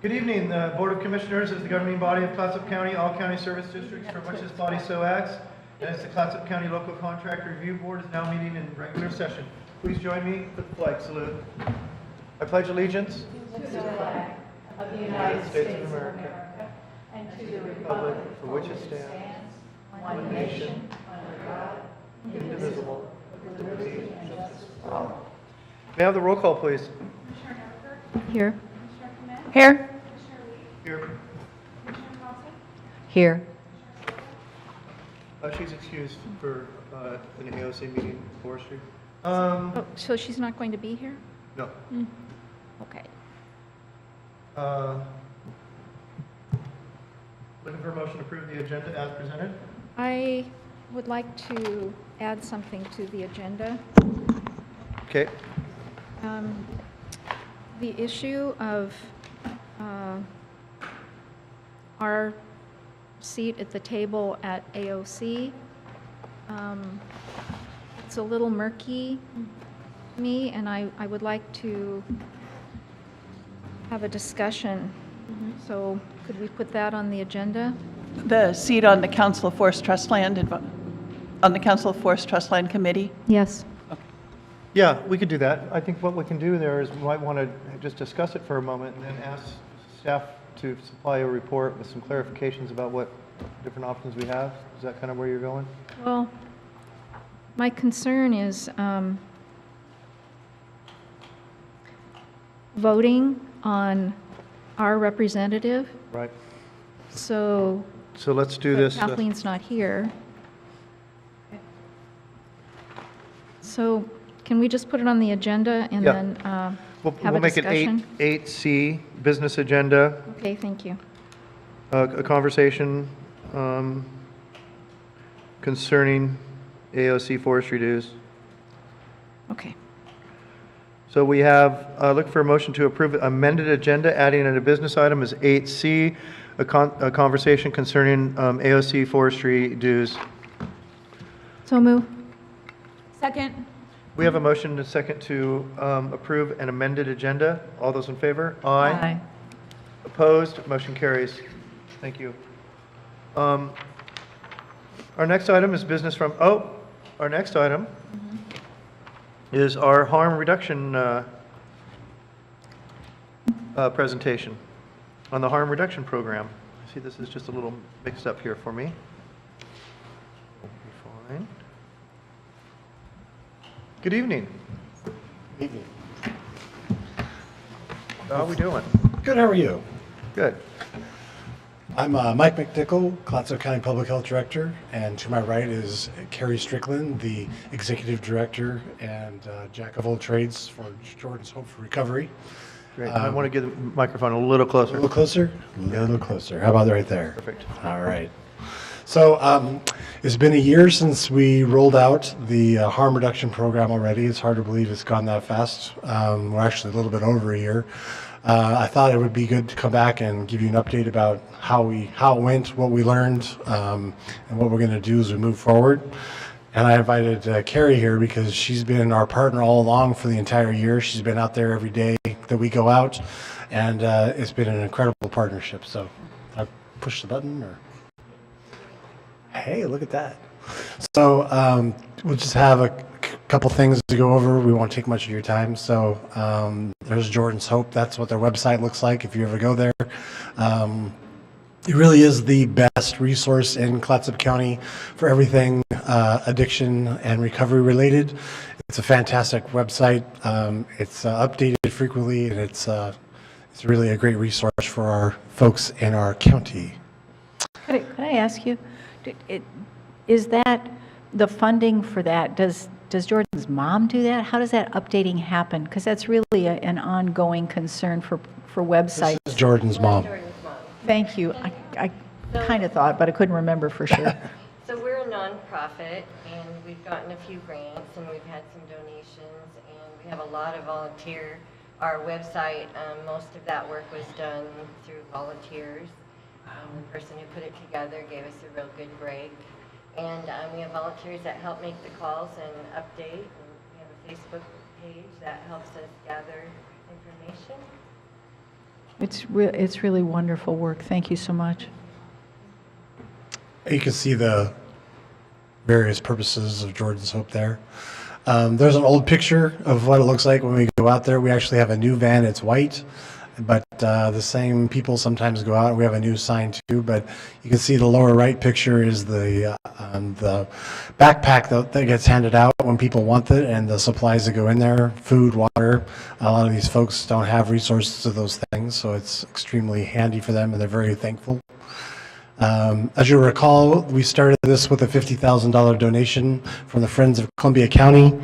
Good evening. The Board of Commissioners is the governing body of Clatsop County, all county service districts from which this body so acts. And as the Clatsop County Local Contract Review Board is now meeting in regular session. Please join me for the flag salute. I pledge allegiance to the flag of the United States of America and to the republic for which it stands, one nation, under God, indivisible, with liberty and justice for all. May I have the roll call, please? Here. Here. Here. Here. She's excused for an AOC meeting, forestry. Oh, so she's not going to be here? No. Okay. Looking for a motion to approve the agenda as presented. I would like to add something to the agenda. Okay. The issue of our seat at the table at AOC, it's a little murky to me, and I would like to have a discussion. So could we put that on the agenda? The seat on the Council of Forest Trust Land, on the Council of Forest Trust Land Committee? Yes. Yeah, we could do that. I think what we can do there is we might want to just discuss it for a moment and then ask staff to supply a report with some clarifications about what different options we have. Is that kind of where you're going? Well, my concern is voting on our representative. Right. So So let's do but this. Kathleen's not here. So can we just put it on the agenda and Yeah. then We'll have a make it discussion? 8C, business agenda, Okay, thank you. a conversation concerning AOC forestry dues. Okay. So we have, look for a motion to approve amended agenda, adding in a business item as 8C, a conversation concerning AOC forestry dues. So move. Second. We have a motion and a second to approve an amended agenda. All those in favor? Aye. Opposed? Motion carries. Thank you. Our next item is business from, our next item is our harm reduction presentation on the harm reduction program. I see this is just a little mixed up here for me. Fine. Good evening. Evening. How are we doing? Good, how are you? Good. I'm Mike McNichol, Clatsop County Public Health Director, and to my right is Carrie Strickland, the Executive Director and Jack of all trades for Jordan's Hope for Recovery. Great. I want to get the microphone a little A closer. little closer? A little closer. How about right there? Perfect. All right. So it's been a year since we rolled out the harm reduction program already. It's hard to believe it's gone that fast. We're actually a little bit over a year. I thought it would be good to come back and give you an update about how it went, what we learned, and what we're going to do as we move forward. And I invited Carrie here because she's been our partner all along for the entire year. She's been out there every day that we go out, and it's been an incredible partnership. So I push the button, or hey, look at that. So we'll just have a couple things to go over. We won't take much of your time. So there's Jordan's Hope. That's what their website looks like if you ever go there. It really is the best resource in Clatsop County for everything addiction and recovery related. It's a fantastic website. It's updated frequently, and it's really a great resource for our folks in our county. Could I ask you, is that the funding for that? Does Jordan's mom do that? How does that updating happen? Because that's really an ongoing concern for websites. This is Jordan's mom. Thank you. I kind of thought, but I couldn't remember for sure. So we're a nonprofit, and we've gotten a few grants, and we've had some donations, and we have a lot of volunteer. Our website, most of that work was done through volunteers. The person who put it together gave us a real good break. And we have volunteers that help make the calls and update. And we have a Facebook page that helps us gather information. It's really wonderful work. Thank you so much. You can see the various purposes of Jordan's Hope there. There's an old picture of what it looks like when we go out there. We actually have a new van. It's white, but the same people sometimes go out. We have a new sign too, but you can see the lower right picture is the backpack that gets handed out when people want it, and the supplies that go in there, food, water. A lot of these folks don't have resources to those things, so it's extremely handy for them, and they're very thankful. As you recall, we started this with a $50,000 donation from the Friends of Columbia County.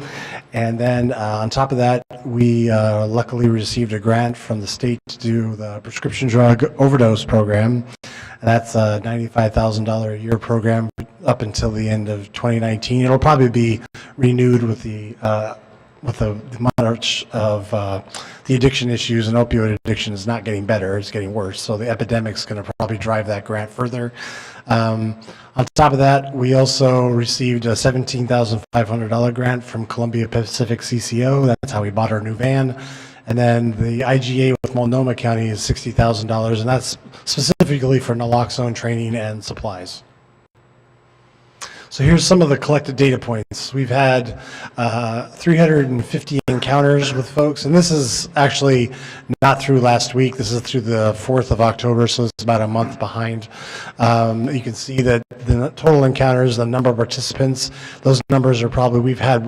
And then on top of that, we luckily received a grant from the state to do the prescription drug overdose program. And that's a $95,000 a year program up until the end of 2019. It'll probably be renewed with the march of the addiction issues, and opioid addiction is not getting better, it's getting worse. So the epidemic's going to probably drive that grant further. On top of that, we also received a $17,500 grant from Columbia Pacific CCO. That's how we bought our new van. And then the IGA with Multnomah County is $60,000, and that's specifically for naloxone training and supplies. So here's some of the collected data points. We've had 350 encounters with folks, and this is actually not through last week. This is through the 4th of October, so it's about a month behind. You can see that the total encounters, the number of participants, those numbers are probably, we've had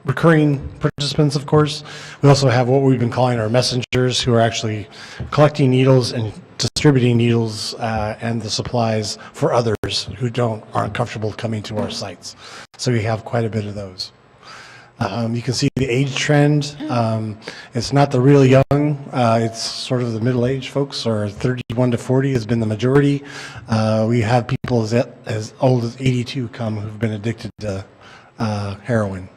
recurring participants, of course. We also have what we've been calling our messengers, who are actually collecting needles and distributing needles and the supplies for others who aren't comfortable coming to our sites. So we have quite a bit of those. You can see the age trend. It's not the real young, it's sort of the middle-aged folks, or 31 to 40 has been the majority. We have people as old as 82 come who've been addicted to heroin.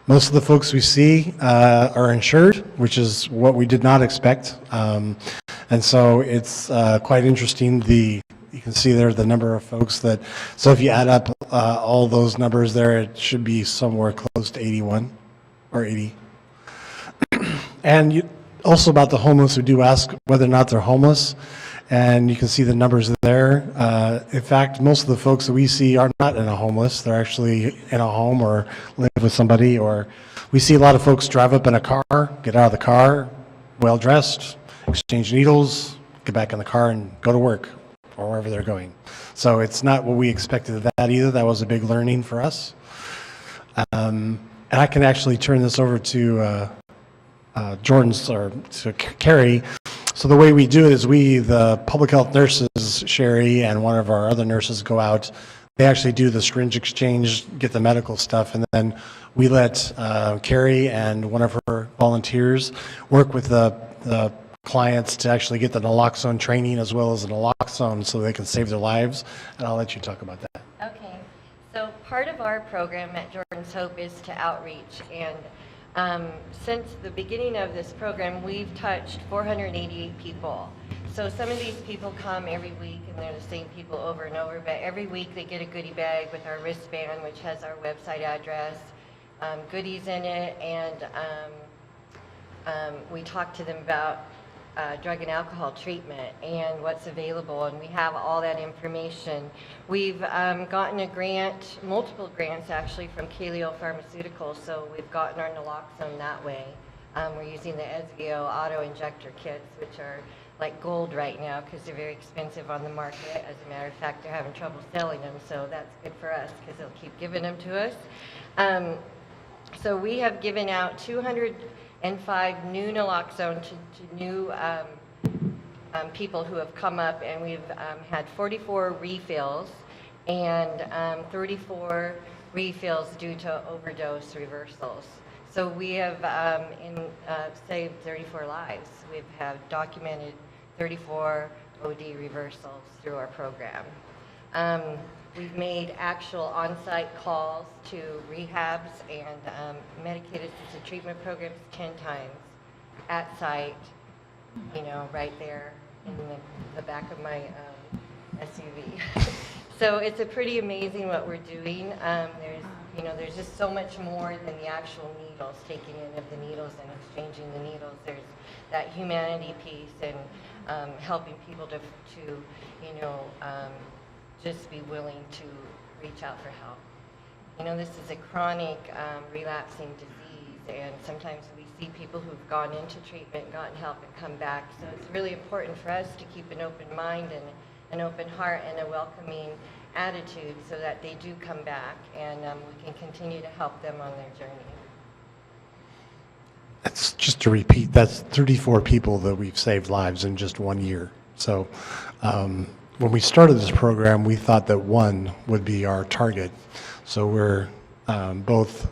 Most of the folks we see are insured, which is what we did not expect. And so it's quite interesting. You can see there the number of folks that, so if you add up all those numbers there, it should be somewhere close to 81 or 80. And also about the homeless, we do ask whether or not they're homeless. And you can see the numbers there. In fact, most of the folks that we see are not in a homeless. They're actually in a home or live with somebody. Or we see a lot of folks drive up in a car, get out of the car, well-dressed, exchange needles, get back in the car and go to work or wherever they're going. So it's not what we expected of that either. That was a big learning for us. And I can actually turn this over to Jordan's, or to Carrie. So the way we do it is the public health nurses, Sherry and one of our other nurses, go out. They actually do the syringe exchange, get the medical stuff, and then we let Carrie and one of her volunteers work with the clients to actually get the naloxone training as well as the naloxone so they can save their lives. And I'll let you talk about that. Okay, so part of our program at Jordan's Hope is to outreach, and since the beginning of this program, we've touched 488 people. So some of these people come every week, and they're the same people over and over, but every week they get a goodie bag with our wristband, which has our website address, goodies in it, and we talk to them about drug and alcohol treatment and what's available, and we have all that information. We've gotten a grant, multiple grants actually, from Kaleo Pharmaceuticals, so we've gotten our naloxone that way. We're using the Esvio auto injector kits, which are like gold right now because they're very expensive on the market. As a matter of fact, they're having trouble selling them, so that's good for us because they'll keep giving them to us. So we have given out 205 new naloxone to new people who have come up, and we've had 44 refills and 34 refills due to overdose reversals. So we have saved 34 lives. We have documented 34 OD reversals through our program. We've made actual on-site calls to rehabs and medicated assisted treatment programs 10 times at site, you know, right there in the back of my SUV. So it's a pretty amazing what we're doing. There's just so much more than the actual needles, taking in of the needles and exchanging the needles. There's that humanity piece and helping people to just be willing to reach out for help. This is a chronic relapsing disease, and sometimes we see people who've gone into treatment, gotten help, and come back. So it's really important for us to keep an open mind and an open heart and a welcoming attitude so that they do come back, and we can continue to help them on their journey. That's just to repeat, that's 34 people that we've saved lives in just 1 year. So when we started this program, we thought that 1 would be our target. So we're both,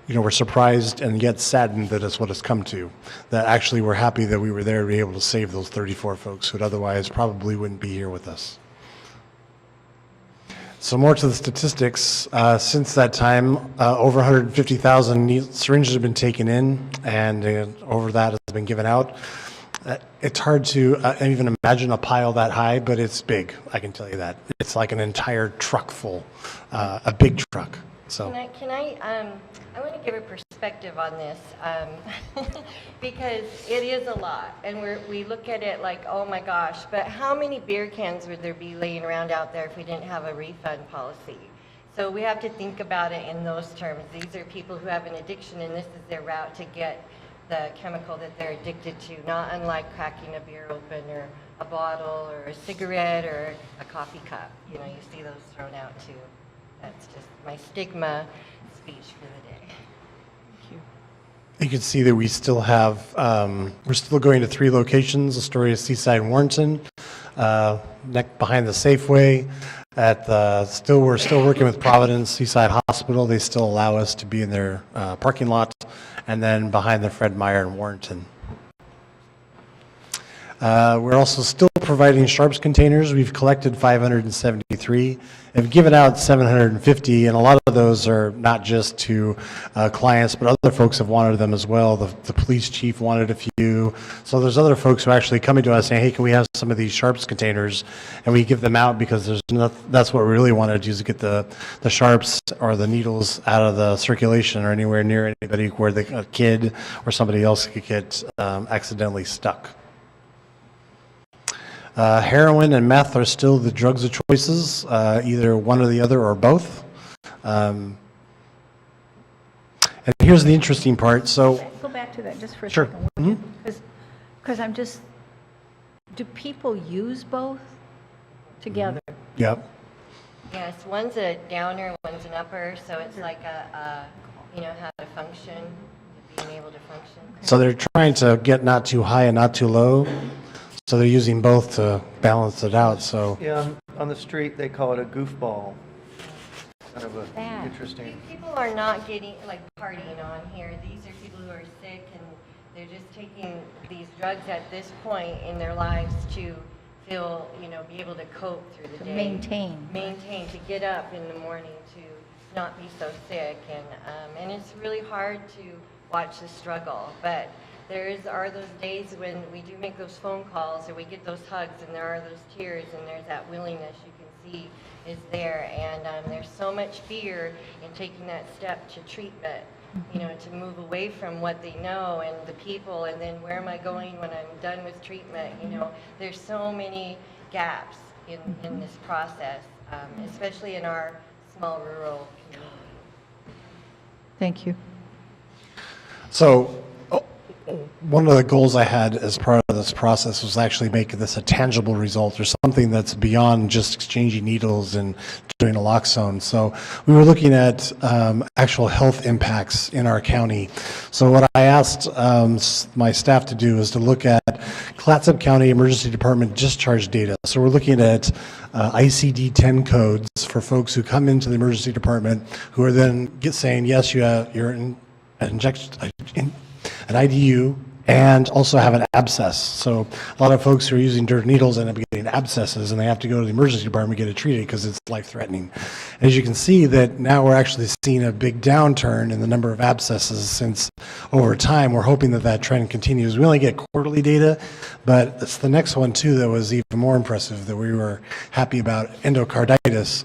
we're surprised and yet saddened that it's what it's come to. That actually we're happy that we were there to be able to save those 34 folks who otherwise probably wouldn't be here with us. So more to the statistics. Since that time, over 150,000 syringes have been taken in, and over that has been given out. It's hard to even imagine a pile that high, but it's big, I can tell you that. It's like an entire truck full, a big truck. So. I want to give a perspective on this because it is a lot, and we look at it like, oh my gosh, but how many beer cans would there be laying around out there if we didn't have a refund policy? So we have to think about it in those terms. These are people who have an addiction, and this is their route to get the chemical that they're addicted to, not unlike cracking a beer open or a bottle or a cigarette or a coffee cup. You see those thrown out too. That's just my stigma speech for the day. Thank you. You can see that we still have, we're still going to 3 locations, Astoria, Seaside, and Warrenton, behind the Safeway. We're still working with Providence Seaside Hospital. They still allow us to be in their parking lot, and then behind the Fred Meyer in Warrenton. We're also still providing sharps containers. We've collected 573, have given out 750, and a lot of those are not just to clients, but other folks have wanted them as well. The police chief wanted a few. So there's other folks who are actually coming to us saying, hey, can we have some of these sharps containers? And we give them out because that's what we really want to do, is to get the sharps or the needles out of the circulation or anywhere near anybody where a kid or somebody else could get accidentally stuck. Heroin and meth are still the drugs of choices, either one or the other or both. And here's the interesting part. So, Go back to that just for a sure. second. Because do people use both together? Yep. Yes, one's a downer, one's an upper, so it's like how to function, being able to function. So they're trying to get not too high and not too low. So they're using both to balance it out. So Yeah, on the street, they call it a goofball. Kind of That. interesting. People are not getting, partying on here. These are people who are sick, and they're just taking these drugs at this point in their lives to feel, be able to cope through the To day. maintain. To get up in the morning, to not be so sick. And it's really hard to watch the struggle. But are those days when we do make those phone calls or we get those hugs, and there are those tears, and there's that willingness you can see is there. And there's so much fear in taking that step to treatment, to move away from what they know and the people, and then where am I going when I'm done with treatment? There's so many gaps in this process, especially in our small rural community. Thank you. So one of the goals I had as part of this process was actually making this a tangible result, or something that's beyond just exchanging needles and doing naloxone. So we were looking at actual health impacts in our county. So what I asked my staff to do is to look at Clatsop County Emergency Department discharge data. So we're looking at ICD-10 codes for folks who come into the emergency department who are then saying, yes, you're an IDU, and also have an abscess. So a lot of folks who are using dirty needles end up getting abscesses, and they have to go to the emergency department to get it treated because it's life-threatening. As you can see, that now we're actually seeing a big downturn in the number of abscesses since over time. We're hoping that that trend continues. We only get quarterly data, but it's the next one too that was even more impressive that we were happy about, endocarditis.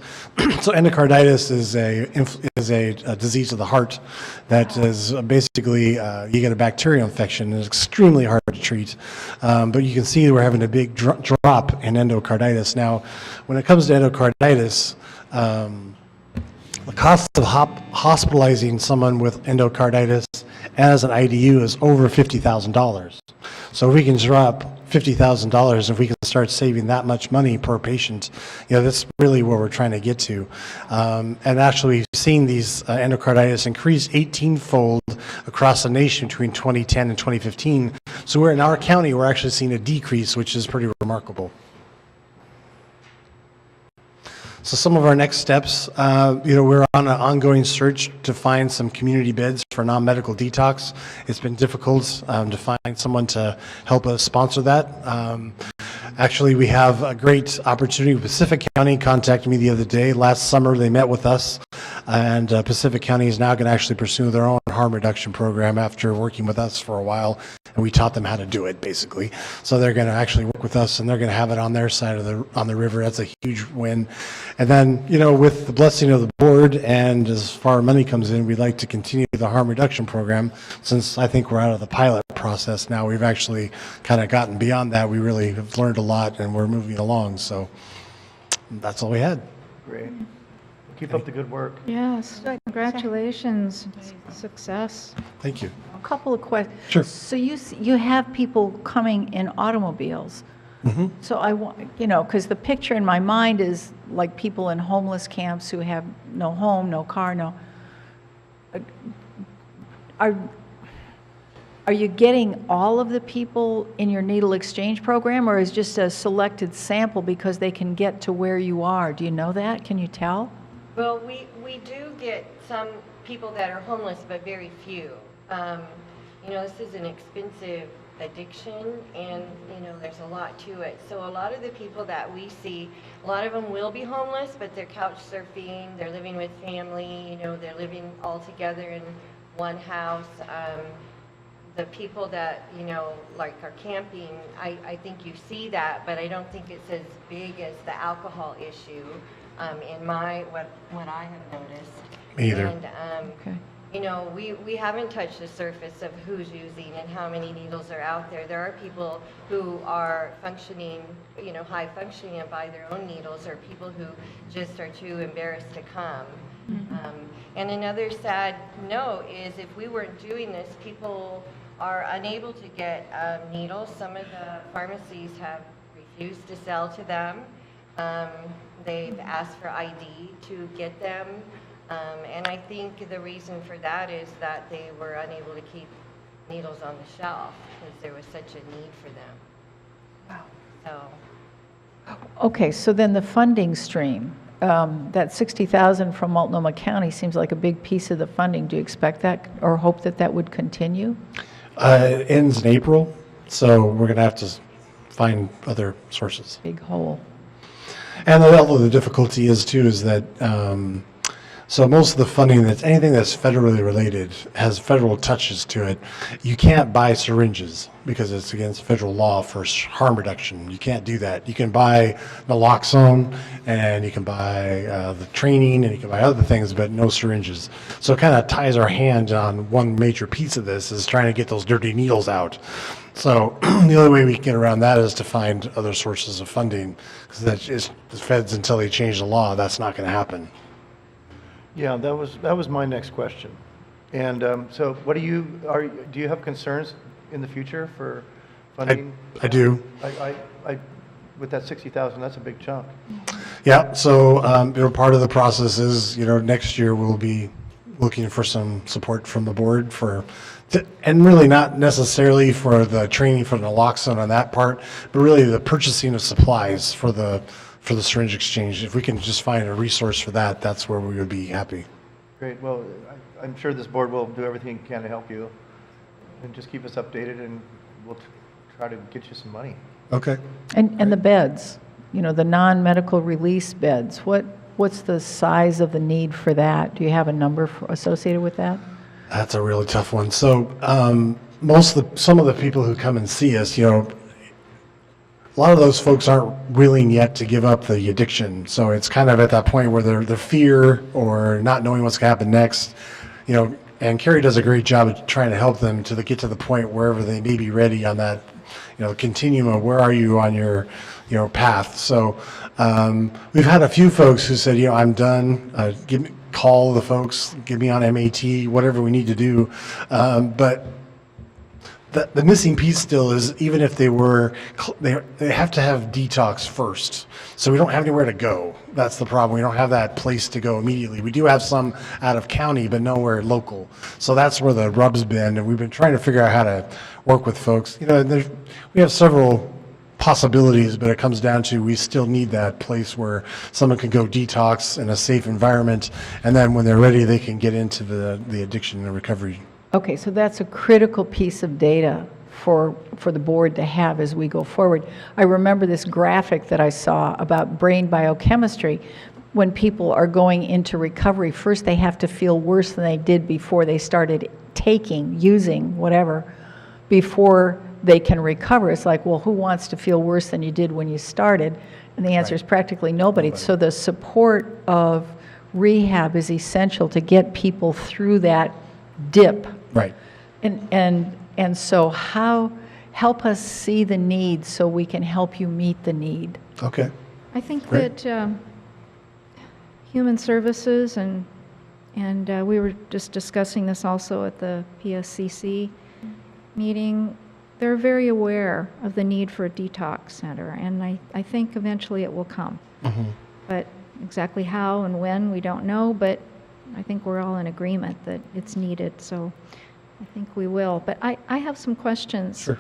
So endocarditis is a disease of the heart that is basically you get a bacterial infection, and it's extremely hard to treat. But you can see we're having a big drop in endocarditis. Now, when it comes to endocarditis, the cost of hospitalizing someone with endocarditis as an IDU is over $50,000. So if we can drop $50,000, if we can start saving that much money per patient, that's really where we're trying to get to. And actually, we've seen these endocarditis increase 18-fold across the nation between 2010 and 2015. So we're in our county, we're actually seeing a decrease, which is pretty remarkable. So some of our next steps, we're on an ongoing search to find some community beds for non-medical detox. It's been difficult to find someone to help us sponsor that. Actually, we have a great opportunity. Pacific County contacted me the other day. Last summer, they met with us, and Pacific County is now going to actually pursue their own harm reduction program after working with us for a while, and we taught them how to do it, basically. So they're going to actually work with us, and they're going to have it on their side of on the river. That's a huge win. And then, with the blessing of the board, and as far as money comes in, we'd like to continue the harm reduction program. Since I think we're out of the pilot process now, we've actually kind of gotten beyond that. We really have learned a lot, and we're moving along. So that's all we had. Great. Keep up the good work. Yes, congratulations, success. Thank you. A couple of questions. Sure. So you have people coming in automobiles. Mm-hmm. So I want, because the picture in my mind is like people in homeless camps who have no home, no car, no. Are you getting all of the people in your needle exchange program, or is just a selected sample because they can get to where you are? Do you know that? Can you tell? Well, we do get some people that are homeless, but very few. This is an expensive addiction, and there's a lot to it. So a lot of the people that we see, a lot of them will be homeless, but they're couch surfing, they're living with family, they're living all together in one house. The people that like are camping, I think you see that, but I don't think it's as big as the alcohol issue in what I have noticed. Me either. And Okay. we haven't touched the surface of who's using and how many needles are out there. There are people who are functioning, high functioning and buy their own needles, or people who just are too embarrassed to come. And another sad note is if we weren't doing this, people are unable to get needles. Some of the pharmacies have refused to sell to them. They've asked for ID to get them. And I think the reason for that is that they were unable to keep needles on the shelf because there was such a need for them. Wow. So. Okay, so then the funding stream, that $60,000 from Multnomah County seems like a big piece of the funding. Do you expect that or hope that that would continue? It ends in April, so we're going to have to find other sources. Big hole. And although the difficulty is too is that so most of the funding anything that's federally related has federal touches to it. You can't buy syringes because it's against federal law for harm reduction. You can't do that. You can buy naloxone and you can buy the training and you can buy other things, but no syringes. So it kind of ties our hand on one major piece of this is trying to get those dirty needles out. So the only way we can get around that is to find other sources of funding, because that's just the feds until they change the law. That's not going to happen. Yeah, that was my next question. And so what do you have concerns in the future for funding? I do. I with that 60,000, that's a big chunk. Yeah. So part of the process is next year we'll be looking for some support from the board and really not necessarily for the training for naloxone on that part, but really the purchasing of supplies for the syringe exchange. If we can just find a resource for that, that's where we would be happy. Great. Well, I'm sure this board will do everything it can to help you, and just keep us updated. And we'll try to get you some money. Okay. And the beds, you know, the non-medical release beds, what's the size of the need for that? Do you have a number associated with that? That's a really tough one. So some of the people who come and see us, you know, a lot of those folks aren't willing yet to give up the addiction. So it's kind of at that point where the fear or not knowing what's going to happen next, you know, and Carrie does a great job of trying to help them to get to the point wherever they may be ready on that, you know, continuum of where are you on your, you know, path. So we've had a few folks who said, you know, I'm done. Call the folks, get me on MAT, whatever we need to do. But the missing piece still is, even if they were, they have to have detox first. So we don't have anywhere to go. That's the problem. We don't have that place to go immediately. We do have some out of county, but nowhere local. So that's where the rub's been. And we've been trying to figure out how to work with folks. You know, we have several possibilities, but it comes down to we still need that place where someone can go detox in a safe environment. And then when they're ready, they can get into the addiction and recovery. Okay, so that's a critical piece of data for the board to have as we go forward. I remember this graphic that I saw about brain biochemistry. When people are going into recovery, first they have to feel worse than they did before they started using, whatever, before they can recover. It's like, well, who wants to feel worse than you did when you started? And the answer is practically nobody. So the support of rehab is essential to get people through that dip. Right. And so help us see the need so we can help you meet the need. Okay. I think Great. that Human Services and we were just discussing this also at the PSCC meeting, they're very aware of the need for a detox center, and I think eventually it will come. But exactly how and when, we don't know, but I think we're all in agreement that it's needed, so I think we will. But I have some questions. Sure.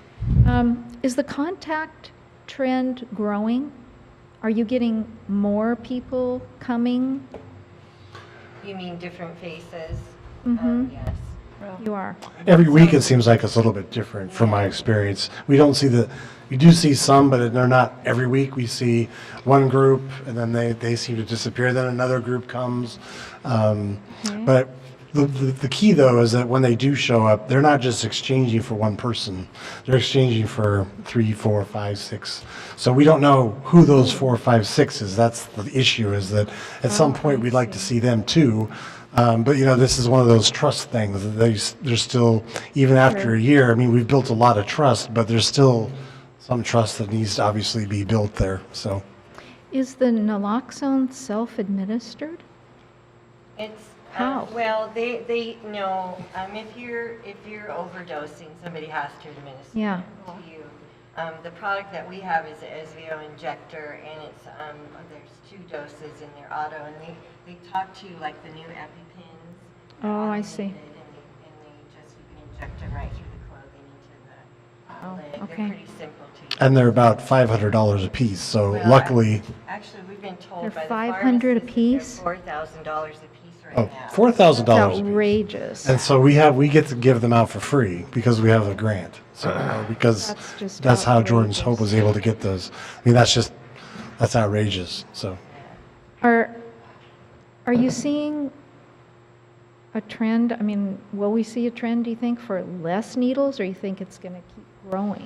Is the contact trend growing? Are you getting more people coming? You mean different faces? Yes. You are. Every week it seems like it's a little bit different from my experience. We don't see we do see some, but they're not every week. We see one group and then they seem to disappear. Then another group comes. But the key though is that when they do show up, they're not just exchanging for one person. They're exchanging for 3, 4, 5, 6. So we don't know who those 4, 5, 6 is. That's the issue, is that at some point we'd like to see them too. But you know, this is one of those trust things. There's still, even after a year, I mean, we've built a lot of trust, but there's still some trust that needs to obviously be built there. So, Is the naloxone self-administered? It's How? well, they know if you're overdosing, somebody has to administer Yeah. it to you. The product that we have is an SVO injector, and it's there's 2 doses in their auto, and they talk to you like the new EpiPens. Oh, I see. And they just, you can inject them right through the clothing into the leg. okay. They're pretty simple to use. and they're about $500 a piece. So Well, luckily, Actually, we've been told They're by the $500 a pharmacist that piece? they're $4,000 a piece right oh, now. $4,000 a piece. Outrageous. And so we get to give them out for free because we have a grant. So because That's just that's how Jordan's outrageous. Hope was able to get those. I mean, that's outrageous. So Are you seeing a trend? I mean, will we see a trend, do you think, for less needles, or you think it's going to keep growing?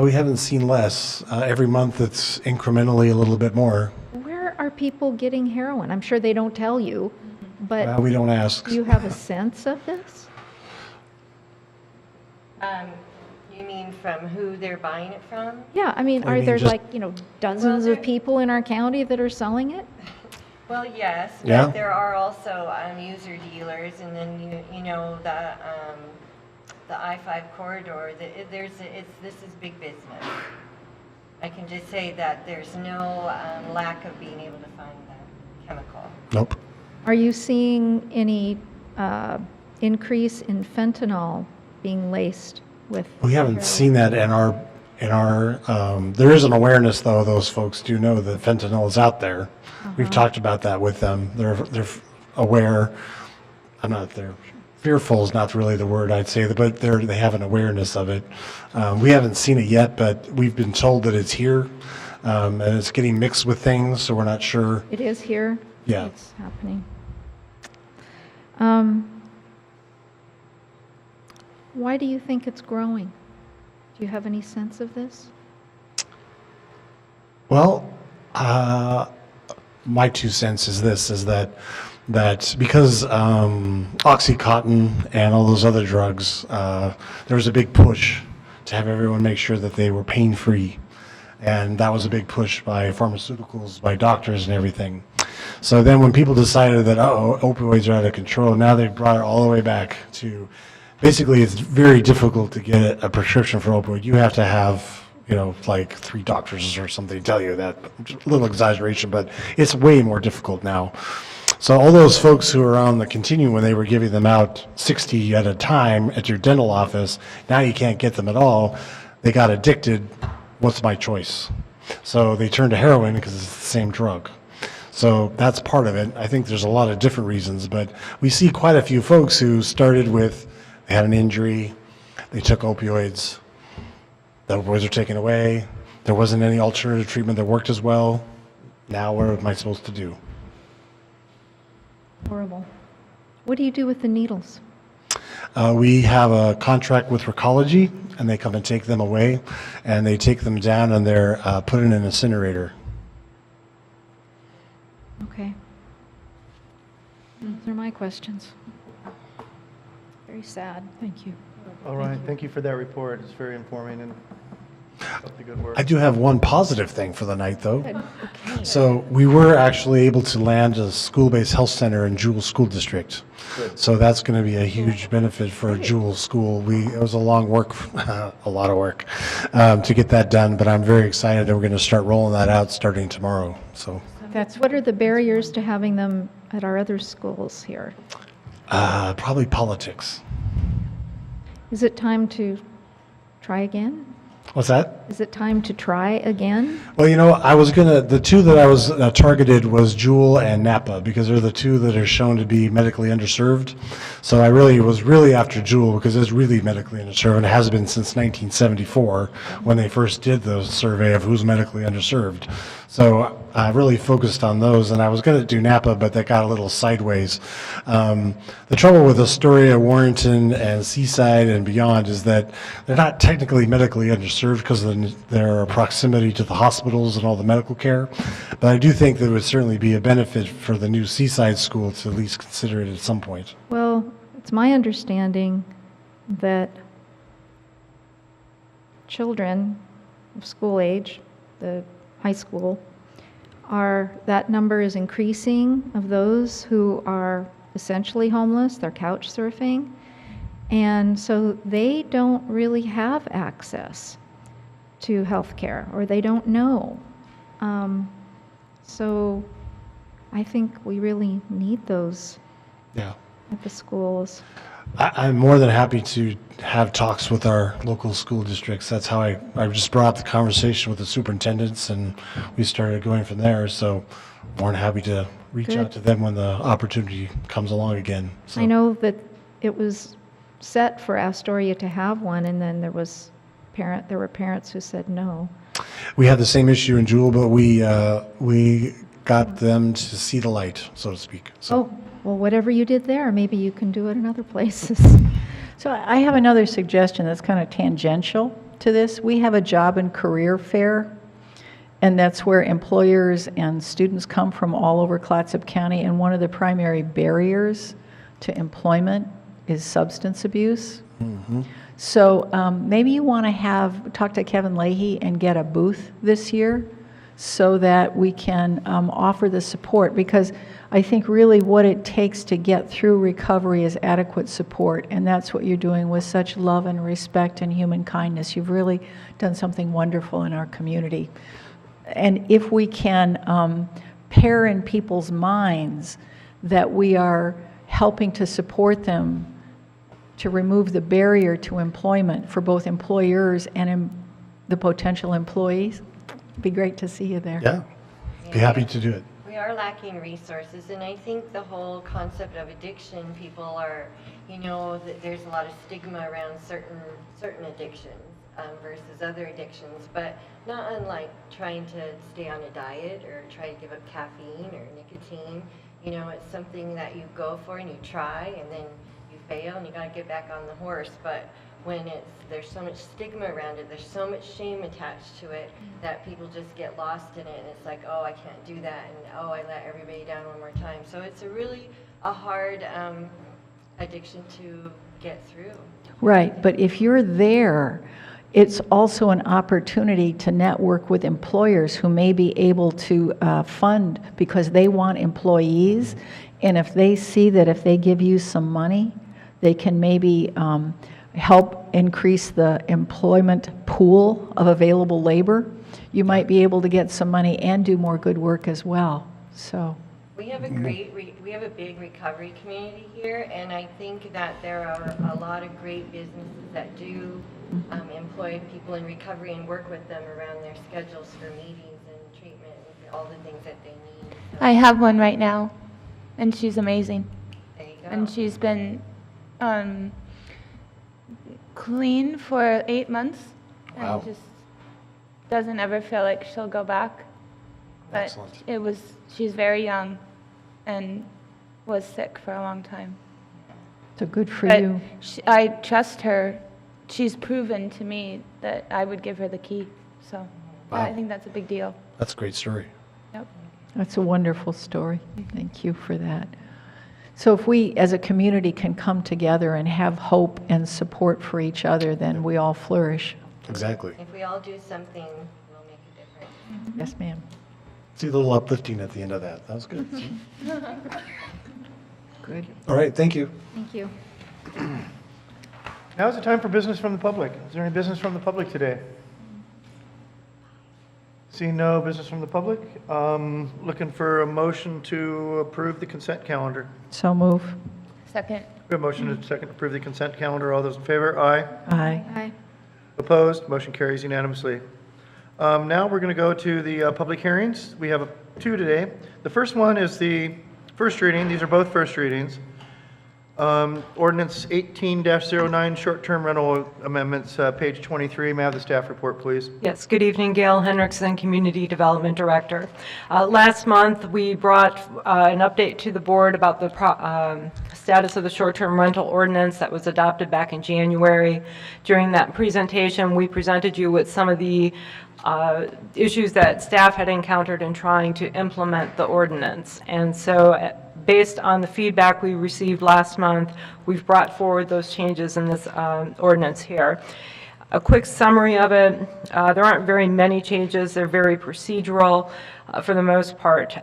we haven't seen less. Every month it's incrementally a little bit more. Where are people getting heroin? I'm sure they don't tell you, but We don't ask. do you have a sense of this? You mean from who they're buying it from? Yeah, I mean, I are mean, there just- dozens Well, of people in our county that are selling it? Well, yes, Yeah. but there are also user dealers, and then you know the I-5 corridor. This is big business. I can just say that there's no lack of being able to find the chemical. Nope. Are you seeing any increase in fentanyl being laced with? We haven't heroin? seen that in our there is an awareness though. Those folks do know that fentanyl is out there. We've talked about that with them. They're aware. I'm not their fearful is not really the word I'd say, but they have an awareness of it. We haven't seen it yet, but we've been told that it's here, and it's getting mixed with things, so we're not sure. It is here? Yeah. It's happening. Why do you think it's growing? Do you have any sense of this? Well, my 2 cents is this, is that because Oxycontin and all those other drugs, there was a big push to have everyone make sure that they were pain-free. And that was a big push by pharmaceuticals, by doctors and everything. So then when people decided that, oh, opioids are out of control, now they've brought it all the way back to, basically it's very difficult to get a prescription for opioid. You have to have, like 3 doctors or something tell you that. A little exaggeration, but it's way more difficult now. So all those folks who are on the continuum when they were giving them out 60 at a time at your dental office, now you can't get them at all. They got addicted. What's my choice? So they turned to heroin because it's the same drug. So that's part of it. I think there's a lot of different reasons, but we see quite a few folks who started with, they had an injury, they took opioids, the opioids were taken away, there wasn't any alternative treatment that worked as well. Now what am I supposed to do? Horrible. What do you do with the needles? We have a contract with Recology, and they come and take them away, and they take them down and they're put in an incinerator. Okay. Those are my questions. Very sad. Thank you. All right, thank you for that report. It's very informing and up to good work. I do have one positive thing for the night, though. Okay. So we were actually able to land a school-based health center in Jewel School District. Good. So that's going to be a huge benefit for Jewel School. It was a long work, a lot of work, to get that done, but I'm very excited that we're going to start rolling that out starting tomorrow. So What are the barriers to having them at our other schools here? probably politics. Is it time to try again? What's that? Is it time to try again? Well, the 2 that I was targeted was Jewel and Napa, because they're the 2 that are shown to be medically underserved. So I was really after Jewel because it's really medically underserved, and it has been since 1974 when they first did the survey of who's medically underserved. So I really focused on those, and I was going to do Napa, but that got a little sideways. The trouble with Astoria, Warrenton, and Seaside and beyond is that they're not technically medically underserved because of their proximity to the hospitals and all the medical care. But I do think there would certainly be a benefit for the new Seaside school to at least consider it at some point. Well, it's my understanding that children of school age, the high school, that number is increasing of those who are essentially homeless, they're couch surfing, and so they don't really have access to health care, or they don't know. So I think we really need those Yeah. at the schools. I'm more than happy to have talks with our local school districts. That's how I just brought up the conversation with the superintendents, and we started going from there. So more than happy to reach Good. out to them when the opportunity comes along again. So, I know that it was set for Astoria to have one, and then there were parents who said no. we had the same issue in Jewel, but we got them to see the light, so to speak. So. Oh, well, whatever you did there, maybe you can do it in other places. So I have another suggestion that's kind of tangential to this. We have a job and career fair, and that's where employers and students come from all over Clatsop County, and one of the primary barriers to employment is substance abuse. So maybe you want to talk to Kevin Leahy and get a booth this year so that we can offer the support, because I think really what it takes to get through recovery is adequate support, and that's what you're doing with such love and respect and human kindness. You've really done something wonderful in our community. And if we can pair in people's minds that we are helping to support them to remove the barrier to employment for both employers and the potential employees, it'd be great to see you there. Yeah, be happy to do it. We we are lacking resources, and I think the whole concept of addiction, people are, there's a lot of stigma around certain addictions versus other addictions, but not unlike trying to stay on a diet or try to give up caffeine or nicotine. It's something that you go for and you try, and then you fail, and you got to get back on the horse. But when there's so much stigma around it, there's so much shame attached to it that people just get lost in it, and it's like, oh, I can't do that, and oh, I let everybody down one more time. So it's a hard addiction to get through. Right, but if you're there, it's also an opportunity to network with employers who may be able to fund because they want employees, and if they see that if they give you some money, they can maybe help increase the employment pool of available labor, you might be able to get some money and do more good work as well. So we have a we have a big recovery community here, and I think that there are a lot of great businesses that do employ people in recovery and work with them around their schedules for meetings and treatment and all the things that they need. So, I have one right now, and she's amazing. there you go. And she's been clean for 8 months, and Wow. just doesn't ever feel like she'll go back. But Excellent. she's very young and was sick for a long time. So good for But you. I trust her. She's proven to me that I would give her the key. So I Wow. think that's a big deal. That's a great story. Yep. That's a wonderful story. Thank you for that. So if we, as a community, can come together and have hope and support for each other, then we all flourish. Exactly. If we all do something, we'll make a difference. Yes, ma'am. See a little uplifting at the end of that. That was good. Good. All right, thank you. Thank you. Now is the time for business from the public. Is there any business from the public today? Seeing no business from the public, looking for a motion to approve the consent calendar. So move. Second. We have a motion and a second to approve the consent calendar. All those in favor? Aye. Aye. Aye. Opposed? Motion carries unanimously. Now we're going to go to the public hearings. We have two today. The first one is the first reading. These are both first readings. Ordinance 18-09, short-term rental amendments, page 23. May I have the staff report, please? Yes, good evening, Gail Henriksen, Community Development Director. Last month, we brought an update to the board about the status of the short-term rental ordinance that was adopted back in January. During that presentation, we presented you with some of the issues that staff had encountered in trying to implement the ordinance. And so based on the feedback we received last month, we've brought forward those changes in this ordinance here. A quick summary of it, there aren't very many changes. They're very procedural for the most part.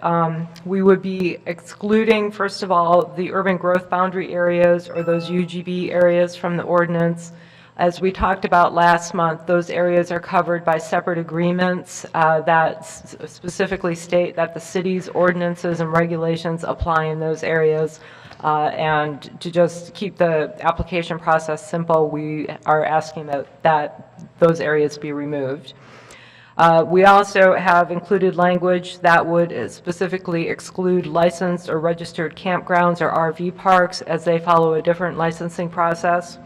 We would be excluding, first of all, the urban growth boundary areas or those UGB areas from the ordinance. As we talked about last month, those areas are covered by separate agreements that specifically state that the city's ordinances and regulations apply in those areas. And to just keep the application process simple, we are asking that those areas be removed. We also have included language that would specifically exclude licensed or registered campgrounds or RV parks as they follow a different licensing process.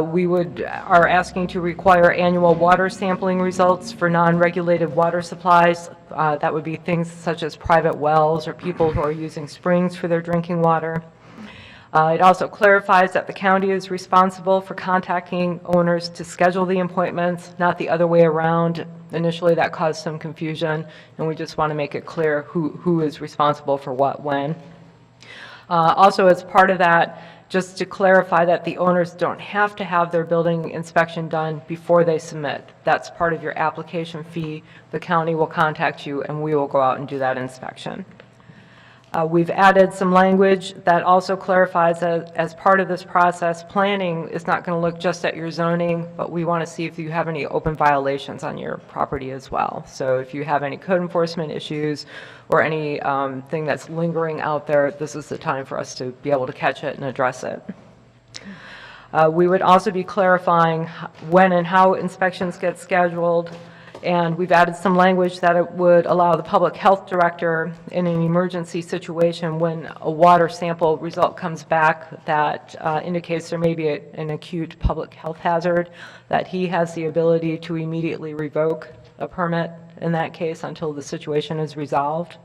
We are asking to require annual water sampling results for non-regulated water supplies. That would be things such as private wells or people who are using springs for their drinking water. It also clarifies that the county is responsible for contacting owners to schedule the appointments, not the other way around. Initially, that caused some confusion, and we just want to make it clear who is responsible for what when. Also, as part of that, just to clarify that the owners don't have to have their building inspection done before they submit. That's part of your application fee. The county will contact you and we will go out and do that inspection. We've added some language that also clarifies that as part of this process, planning is not going to look just at your zoning, but we want to see if you have any open violations on your property as well. So if you have any code enforcement issues or any thing that's lingering out there, this is the time for us to be able to catch it and address it. We would also be clarifying when and how inspections get scheduled. And we've added some language that it would allow the public health director in an emergency situation when a water sample result comes back that indicates there may be an acute public health hazard, that he has the ability to immediately revoke a permit in that case until the situation is resolved.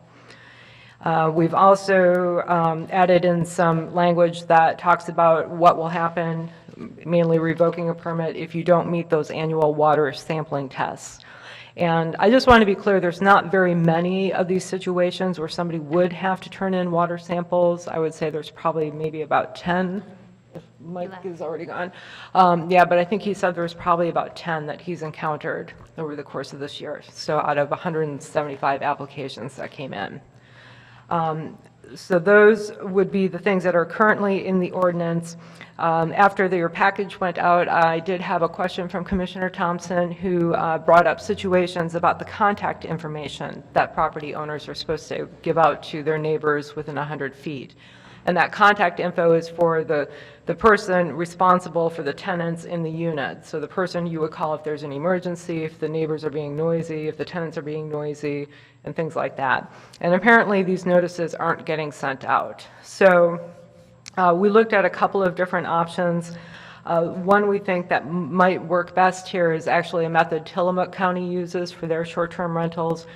We've also added in some language that talks about what will happen, mainly revoking a permit, if you don't meet those annual water sampling tests. And I just want to be clear, there's not very many of these situations where somebody would have to turn in water samples. I would say there's probably maybe about 10. If Mike is already gone. Yeah, but I think he said there's probably about 10 that he's encountered over the course of this year. So out of 175 applications that came in. So those would be the things that are currently in the ordinance. After your package went out, I did have a question from Commissioner Thompson, who brought up situations about the contact information that property owners are supposed to give out to their neighbors within 100 feet. And that contact info is for the person responsible for the tenants in the unit. So the person you would call if there's an emergency, if the neighbors are being noisy, if the tenants are being noisy, and things like that. And apparently these notices aren't getting sent out. So we looked at a couple of different options. One we think that might work best here is actually a method Tillamook County uses for their short-term rentals,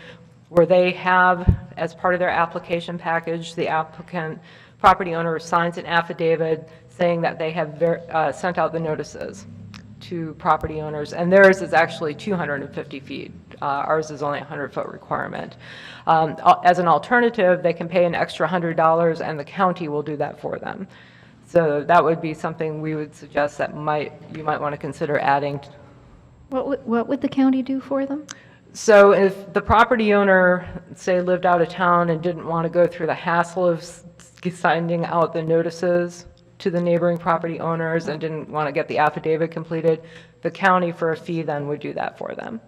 where they have, as part of their application package, the applicant property owner signs an affidavit saying that they have sent out the notices to property owners, and theirs is actually 250 feet. Ours is only a 100-foot requirement. As an alternative, they can pay an extra $100 and the county will do that for them. So that would be something we would suggest that you might want to consider adding. What would the county do for them? So if the property owner, say, lived out of town and didn't want to go through the hassle of sending out the notices to the neighboring property owners and didn't want to get the affidavit completed, the county for a fee then would do that for them.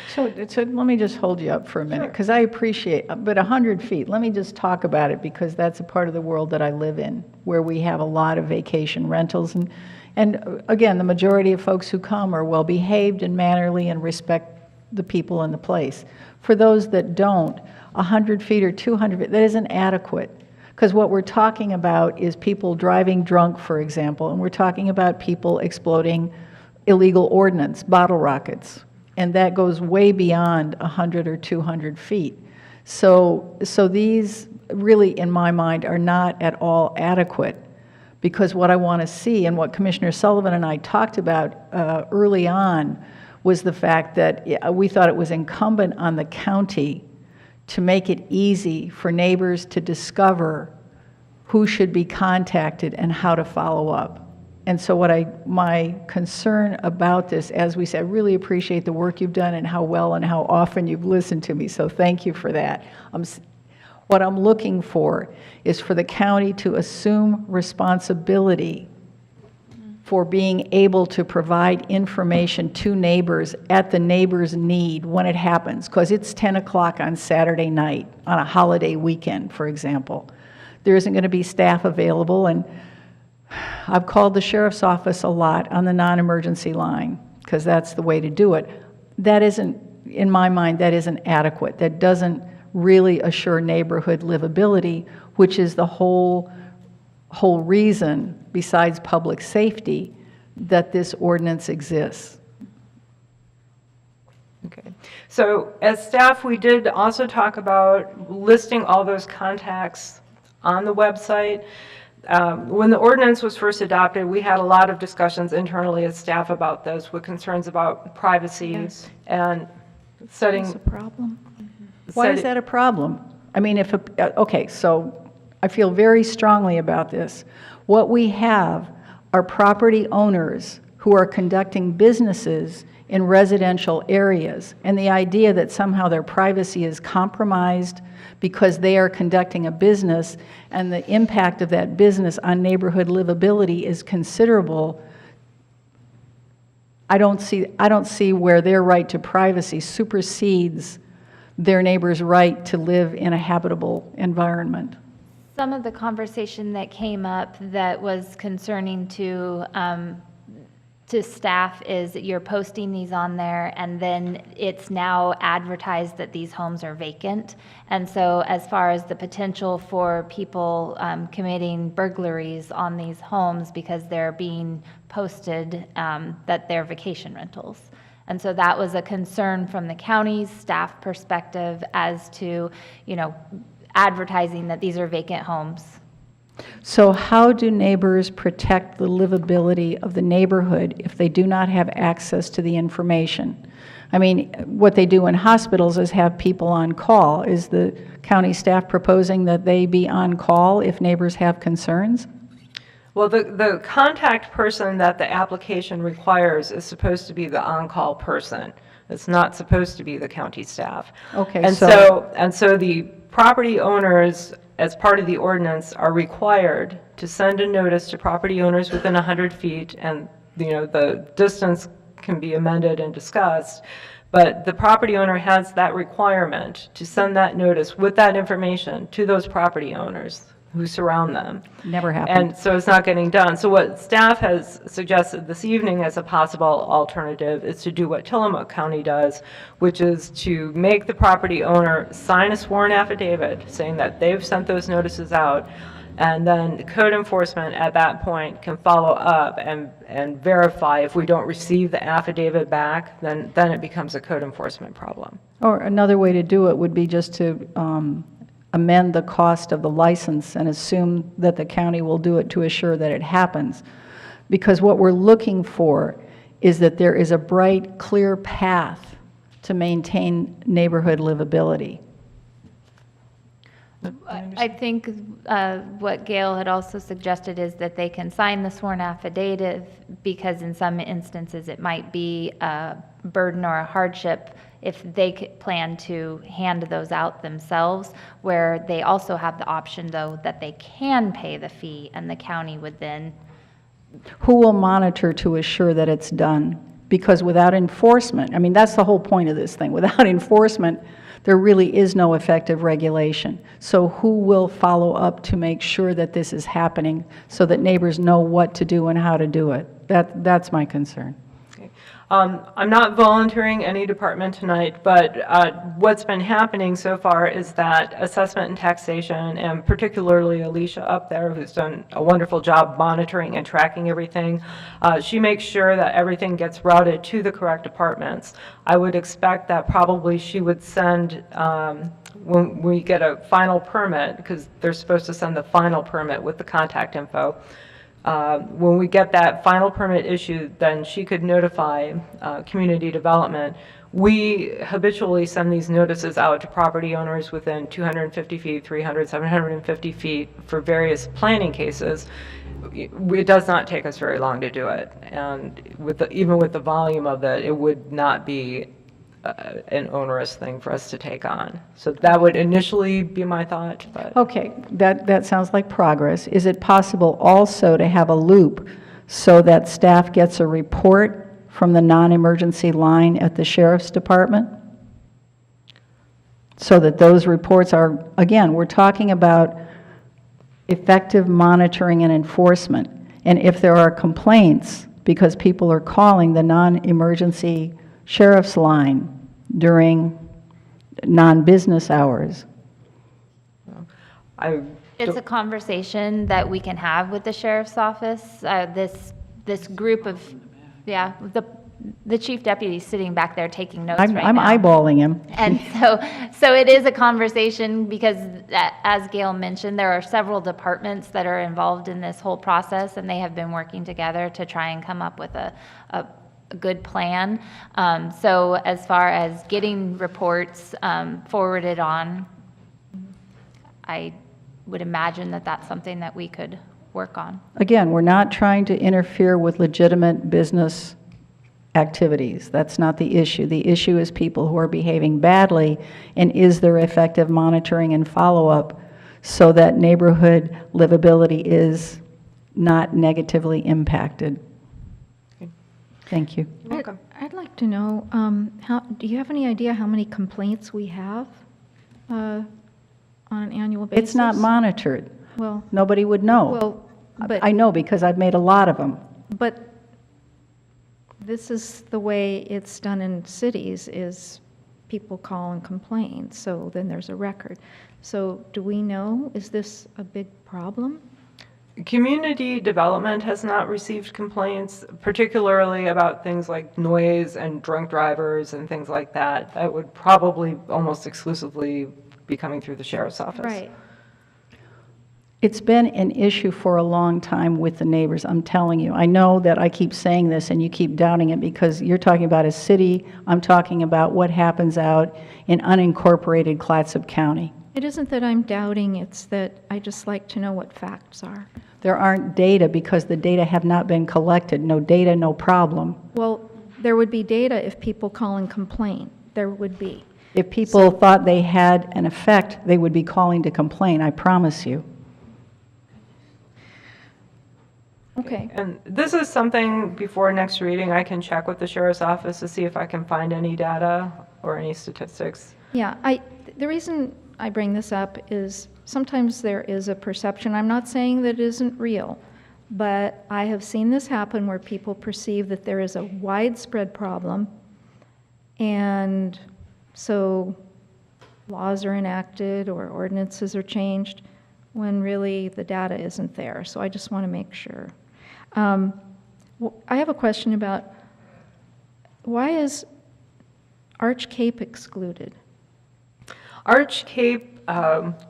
So let me just hold you up for a minute, because I appreciate, but 100 feet, let me just talk about it, because that's a part of the world that I live in, where we have a lot of vacation rentals. And again, the majority of folks who come are well-behaved and mannerly and respect the people in the place. For those that don't, 100 feet or 200 feet, that isn't adequate. Because what we're talking about is people driving drunk, for example, and we're talking about people exploding illegal ordnance, bottle rockets. And that goes way beyond 100 or 200 feet. So these really, in my mind, are not at all adequate, because what I want to see, and what Commissioner Sullivan and I talked about early on, was the fact that we thought it was incumbent on the county to make it easy for neighbors to discover who should be contacted and how to follow up. And so my concern about this, as we said, I really appreciate the work you've done and how well and how often you've listened to me, so thank you for that. What I'm looking for is for the county to assume responsibility for being able to provide information to neighbors at the neighbor's need when it happens, because it's 10 o'clock on Saturday night, on a holiday weekend, for example. There isn't going to be staff available, and I've called the sheriff's office a lot on the non-emergency line, because that's the way to do it. That isn't, in my mind, that isn't adequate. That doesn't really assure neighborhood livability, which is the whole reason, besides public safety, that this ordinance exists. Okay. So as staff, we did also talk about listing all those contacts on the website. When the ordinance was first adopted, we had a lot of discussions internally as staff about this, with concerns about privacy and setting. That's a problem. Why is that a problem? I mean, okay, so I feel very strongly about this. What we have are property owners who are conducting businesses in residential areas, and the idea that somehow their privacy is compromised because they are conducting a business and the impact of that business on neighborhood livability is considerable. I don't see where their right to privacy supersedes their neighbor's right to live in a habitable environment. Some of the conversation that came up that was concerning to to staff is you're posting these on there, and then it's now advertised that these homes are vacant. And so as far as the potential for people committing burglaries on these homes because they're being posted that they're vacation rentals. And so that was a concern from the county's staff perspective as to, advertising that these are vacant homes. So how do neighbors protect the livability of the neighborhood if they do not have access to the information? I mean, what they do in hospitals is have people on call. Is the county staff proposing that they be on call if neighbors have concerns? Well, the contact person that the application requires is supposed to be the on-call person. It's not supposed to be the county staff. Okay, And so the property owners, as part of the ordinance, are required to send a notice to property owners within 100 feet, and the distance can be amended and discussed, but the property owner has that requirement to send that notice with that information to those property owners who surround them. Never happened. And so it's not getting done. So what staff has suggested this evening as a possible alternative is to do what Tillamook County does, which is to make the property owner sign a sworn affidavit saying that they've sent those notices out, and then code enforcement at that point can follow up and verify. If we don't receive the affidavit back, then it becomes a code enforcement problem. Or another way to do it would be just to amend the cost of the license and assume that the county will do it to assure that it happens. Because what we're looking for is that there is a bright, clear path to maintain neighborhood livability. I think what Gail had also suggested is that they can sign the sworn affidavit because in some instances it might be a burden or a hardship if they plan to hand those out themselves, where they also have the option, though, that they can pay the fee and the county would then. Who will monitor to assure that it's done? Because without enforcement, I mean, that's the whole point of this thing. Without enforcement, there really is no effective regulation. So who will follow up to make sure that this is happening so that neighbors know what to do and how to do it? That's my concern. I'm not volunteering any department tonight, but what's been happening so far is that assessment and taxation, and particularly Alicia up there, who's done a wonderful job monitoring and tracking everything, she makes sure that everything gets routed to the correct departments. I would expect that probably she would send, when we get a final permit, because they're supposed to send the final permit with the contact info, when we get that final permit issued, then she could notify community development. We habitually send these notices out to property owners within 250 feet, 300, 750 feet for various planning cases. It does not take us very long to do it. And even with the volume of it, it would not be an onerous thing for us to take on. So that would initially be my thought. But. Okay, that sounds like progress. Is it possible also to have a loop so that staff gets a report from the non-emergency line at the sheriff's department? So that those reports are, again, we're talking about effective monitoring and enforcement. And if there are complaints because people are calling the non-emergency sheriff's line during non-business hours. It's a conversation that we can have with the sheriff's office. This group of, the chief deputy sitting back there taking notes right now. I'm eyeballing him. And so it is a conversation because, as Gail mentioned, there are several departments that are involved in this whole process, and they have been working together to try and come up with a good plan. So as far as getting reports forwarded on, I would imagine that that's something that we could work on. Again, we're not trying to interfere with legitimate business activities. That's not the issue. The issue is people who are behaving badly, and is there effective monitoring and follow-up so that neighborhood livability is not negatively impacted. Thank you. You're welcome. I'd like to know, do you have any idea how many complaints we have on an annual basis? It's not monitored. Well, Nobody would know. well, but I know because I've made a lot of them. But this is the way it's done in cities, is people call and complain, so then there's a record. So do we know, is this a big problem? Community development has not received complaints, particularly about things like noise and drunk drivers and things like that. That would probably almost exclusively be coming through the sheriff's office. Right. It's been an issue for a long time with the neighbors, I'm telling you. I know that I keep saying this and you keep doubting it because you're talking about a city, I'm talking about what happens out in unincorporated Clatsop County. It isn't that I'm doubting, it's that I just like to know what facts are. There aren't data because the data have not been collected. No data, no problem. Well, there would be data if people call and complain. There would be. If people thought they had an effect, they would be calling to complain, I promise you. Okay. And this is something before next reading I can check with the sheriff's office to see if I can find any data or any statistics. Yeah, the reason I bring this up is sometimes there is a perception, I'm not saying that it isn't real, but I have seen this happen where people perceive that there is a widespread problem, and so laws are enacted or ordinances are changed when really the data isn't there. So I just want to make sure. I have a question about why is Arch Cape excluded? Arch Cape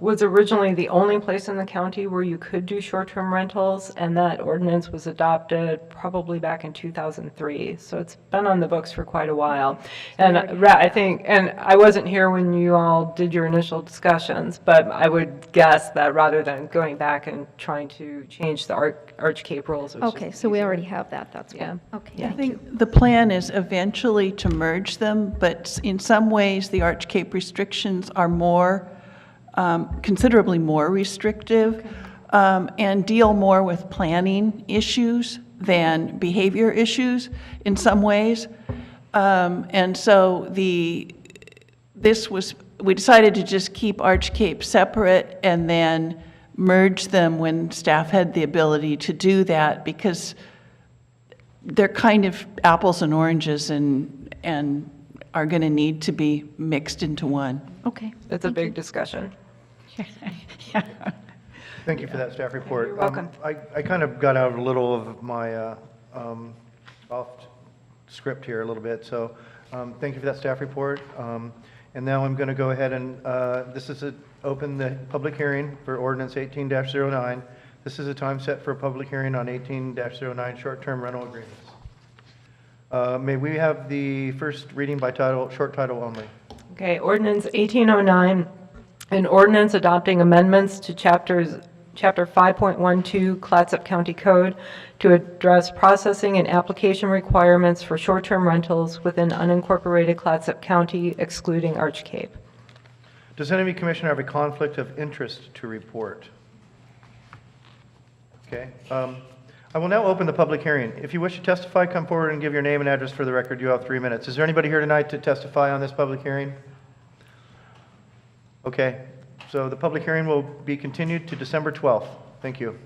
was originally the only place in the county where you could do short-term rentals, and that ordinance was adopted probably back in 2003. So it's been on the books for quite a while. And I think, and I wasn't here when you all did your initial discussions, but I would guess that rather than going back and trying to change the Arch Cape rules. It was Okay, just so we easier. already have that, that's Yeah. good. Okay, I thank you. think the plan is eventually to merge them, but in some ways, the Arch Cape restrictions are more, considerably more restrictive, and deal more with planning issues than behavior issues in some ways. And so we decided to just keep Arch Cape separate and then merge them when staff had the ability to do that, because they're kind of apples and oranges and are going to need to be mixed into one. Okay. It's a big discussion. Thank you for that staff report. You're welcome. I kind of got out a little of my off script here a little bit, so thank you for that staff report. And now I'm going to go ahead and, open the public hearing for ordinance 18-09. This is a time set for a public hearing on 18-09 short-term rental agreements. May we have the first reading by title, short title only? Okay, ordinance 1809, an ordinance adopting amendments to Chapter 5.12 Clatsop County Code to address processing and application requirements for short-term rentals within unincorporated Clatsop County, excluding Arch Cape. Does any commissioner have a conflict of interest to report? Okay. I will now open the public hearing. If you wish to testify, come forward and give your name and address for the record. You have 3 minutes. Is there anybody here tonight to testify on this public hearing? Okay. So the public hearing will be continued to December 12th. Thank you.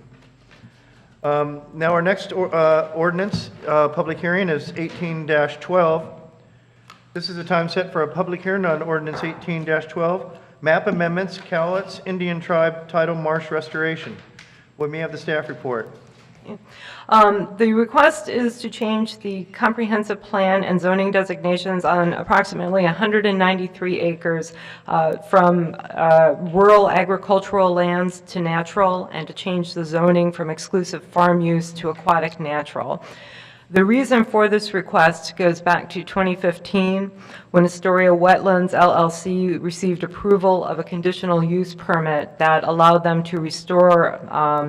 Now our next ordinance public hearing is 18-12. This is a time set for a public hearing on ordinance 18-12, map amendments, Cowlitz Indian Tribe Tidal Marsh Restoration. We may have the staff report. The request is to change the comprehensive plan and zoning designations on approximately 193 acres from rural agricultural lands to natural, and to change the zoning from exclusive farm use to aquatic natural. The reason for this request goes back to 2015, when Astoria Wetlands LLC received approval of a conditional use permit that allowed them to restore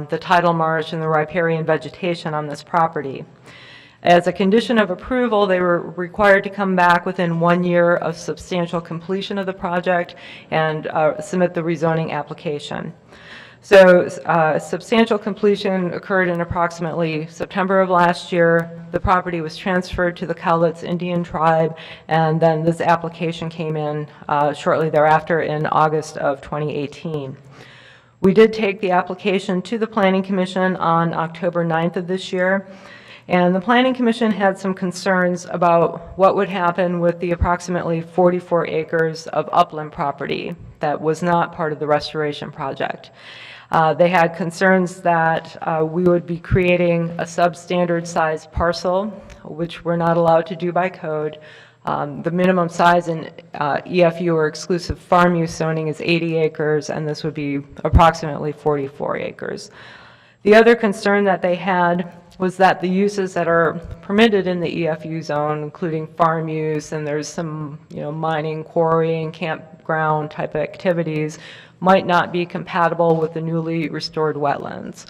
the tidal marsh and the riparian vegetation on this property. As a condition of approval, they were required to come back within 1 year of substantial completion of the project and submit the rezoning application. So substantial completion occurred in approximately September of last year. The property was transferred to the Cowlitz Indian Tribe, and then this application came in shortly thereafter in August of 2018. We did take the application to the Planning Commission on October 9th of this year, And the Planning Commission had some concerns about what would happen with the approximately 44 acres of upland property that was not part of the restoration project. They had concerns that we would be creating a substandard size parcel, which we're not allowed to do by code. The minimum size in EFU or exclusive farm use zoning is 80 acres, and this would be approximately 44 acres. The other concern that they had was that the uses that are permitted in the EFU zone, including farm use, and there's some, mining, quarrying, campground type of activities, might not be compatible with the newly restored wetlands.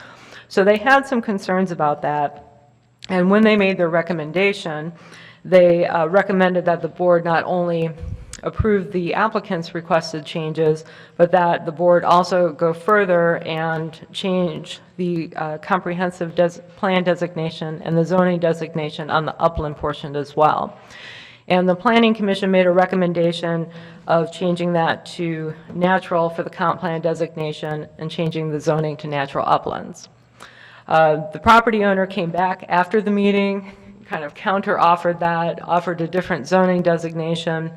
So they had some concerns about that, and when they made their recommendation, they recommended that the board not only approve the applicant's requested changes, but that the board also go further and change the comprehensive plan designation and the zoning designation on the upland portion as well. And the Planning Commission made a recommendation of changing that to natural for the comp plan designation and changing the zoning to natural uplands. The property owner came back after the meeting, kind of counter-offered that, offered a different zoning designation,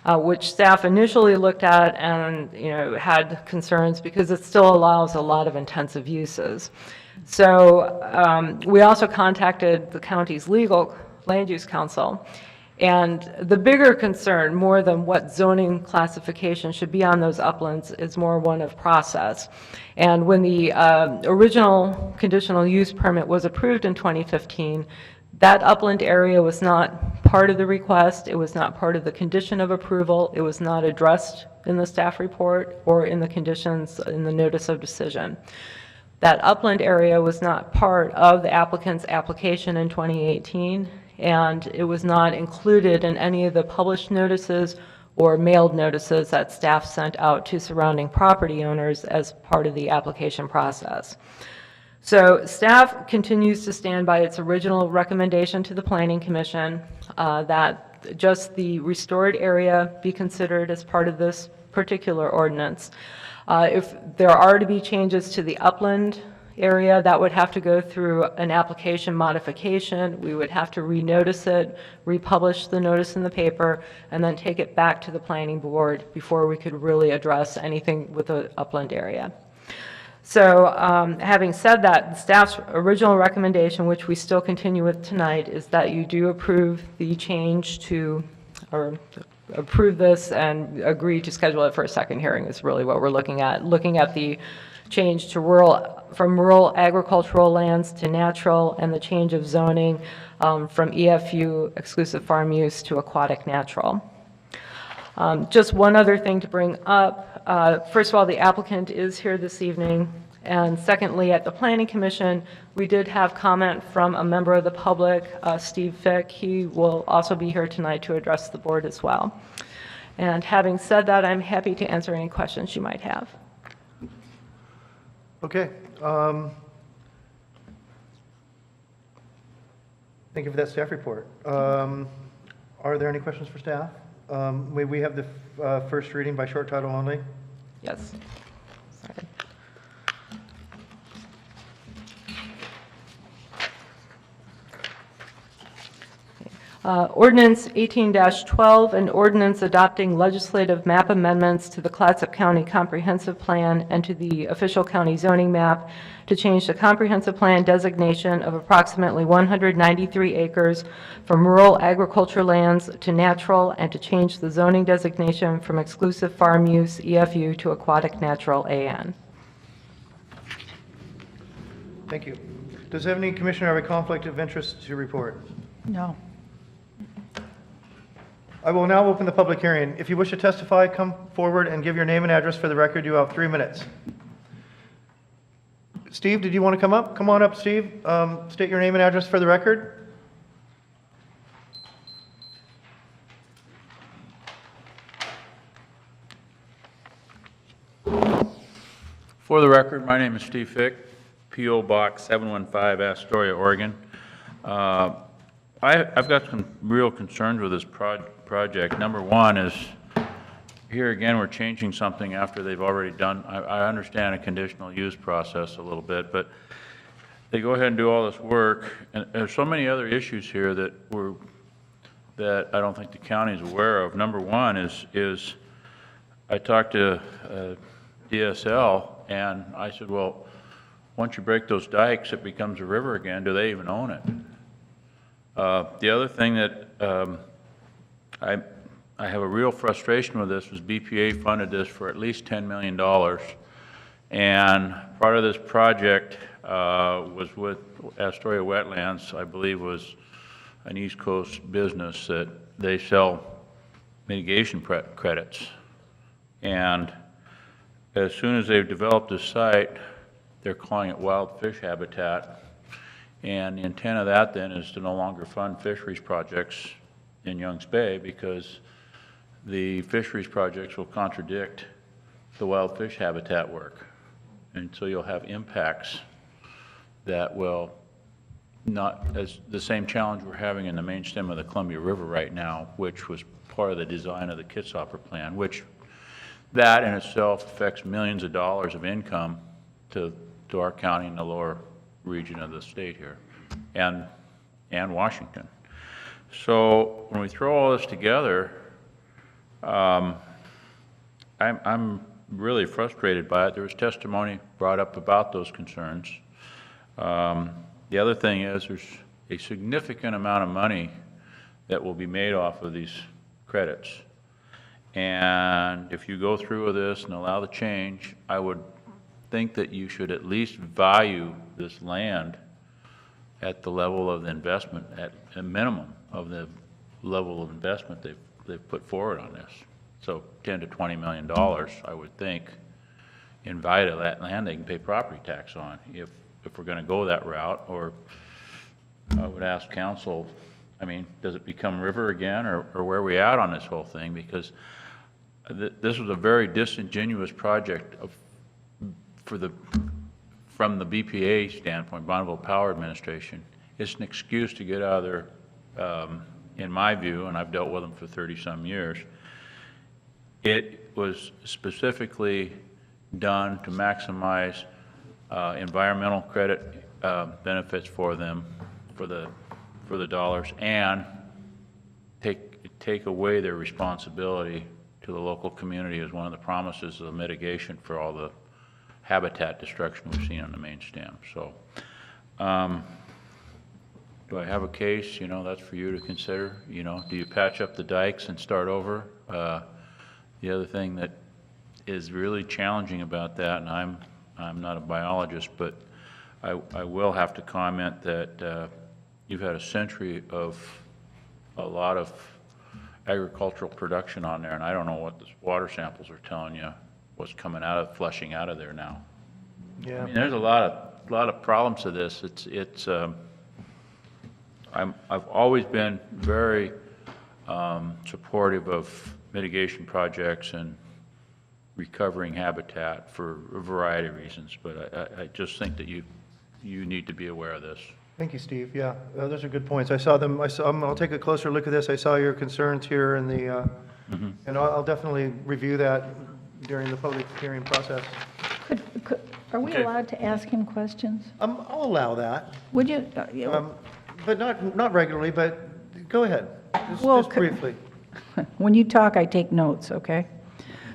which staff initially looked at and had concerns because it still allows a lot of intensive uses. So we also contacted the county's legal land use council, and the bigger concern, more than what zoning classification should be on those uplands, is more one of process. And when the original conditional use permit was approved in 2015, that upland area was not part of the request. It was not part of the condition of approval. It was not addressed in the staff report or in the conditions in the notice of decision. That upland area was not part of the applicant's application in 2018, and it was not included in any of the published notices or mailed notices that staff sent out to surrounding property owners as part of the application process. So staff continues to stand by its original recommendation to the Planning Commission that just the restored area be considered as part of this particular ordinance. If there are to be changes to the upland area, that would have to go through an application modification. We would have to renotice it, republish the notice in the paper, and then take it back to the planning board before we could really address anything with the upland area. So having said that, the staff's original recommendation, which we still continue with tonight, is that you do approve the change to, or approve this and agree to schedule it for a second hearing is really what we're looking at. Looking at the change to from rural agricultural lands to natural, and the change of zoning from EFU, exclusive farm use, to aquatic natural. Just one other thing to bring up. First of all, the applicant is here this evening. And secondly, at the Planning Commission, we did have comment from a member of the public, Steve Fick. He will also be here tonight to address the board as well. And having said that, I'm happy to answer any questions you might have. Okay. Thank you for that staff report. Are there any questions for staff? May we have the first reading by short title only? Yes. Sorry. Ordinance 18-12, an ordinance adopting legislative map amendments to the Clatsop County Comprehensive Plan and to the official county zoning map to change the comprehensive plan designation of approximately 193 acres from rural agriculture lands to natural, and to change the zoning designation from exclusive farm use EFU to aquatic natural AN. Thank you. Does any commissioner have a conflict of interest to report? No. I will now open the public hearing. If you wish to testify, come forward and give your name and address for the record. You have 3 minutes. Steve, did you want to come up? Come on up, Steve. State your name and address for the record. For the record, my name is Steve Fick, P.O. Box 715, Astoria, Oregon. I've got some real concerns with this project. Number one is, here again, we're changing something after they've already done. I understand a conditional use process a little bit, but they go ahead and do all this work, and there's so many other issues here that I don't think the county is aware of. Number one is I talked to DSL, and I said, well, once you break those dikes, it becomes a river again. Do they even own it? The other thing that I have a real frustration with this was BPA funded this for at least $10 million. And part of this project was with Astoria Wetlands, I believe was an East Coast business that they sell mitigation credits. And as soon as they've developed this site, they're calling it wild fish habitat. And the intent of that then is to no longer fund fisheries projects in Youngs Bay, because the fisheries projects will contradict the wild fish habitat work. And so you'll have impacts that will not, as the same challenge we're having in the main stem of the Columbia River right now, which was part of the design of the Kitshopper plan, which that in itself affects millions of dollars of income to our county and the lower region of the state here, and Washington. So when we throw all this together, I'm really frustrated by it. There was testimony brought up about those concerns. The other thing is there's a significant amount of money that will be made off of these credits. And if you go through with this and allow the change, I would think that you should at least value this land at the level of the investment, at a minimum of the level of investment they've put forward on this. So $10 to $20 million, I would think, in value of that land they can pay property tax on if we're going to go that route. Or I would ask council, I mean, does it become river again, or where are we at on this whole thing? Because this was a very disingenuous project from the BPA standpoint, Bonneville Power Administration. It's an excuse to get out of there, in my view, and I've dealt with them for 30-some years. It was specifically done to maximize environmental credit benefits for them, for the dollars, and take away their responsibility to the local community as one of the promises of mitigation for all the habitat destruction we've seen on the main stem. So, do I have a case? You know, that's for you to consider. You know, do you patch up the dikes and start over? The other thing that is really challenging about that, and I'm not a biologist, but I will have to comment that you've had a century of a lot of agricultural production on there, and I don't know what the water samples are telling you, what's coming out of, flushing out of there now. Yeah. I mean, there's a lot of problems to this. I've always been very supportive of mitigation projects and recovering habitat for a variety of reasons, but I just think that you need to be aware of this. Thank you, Steve. Yeah, those are good points. I saw them. I'll take a closer look at this. I saw your concerns here in the, and I'll definitely review that during the public hearing process. Are we Okay. allowed to ask him questions? I'll allow that, Would you? but not regularly. But go ahead, Well, just briefly. When you talk, I take notes, okay?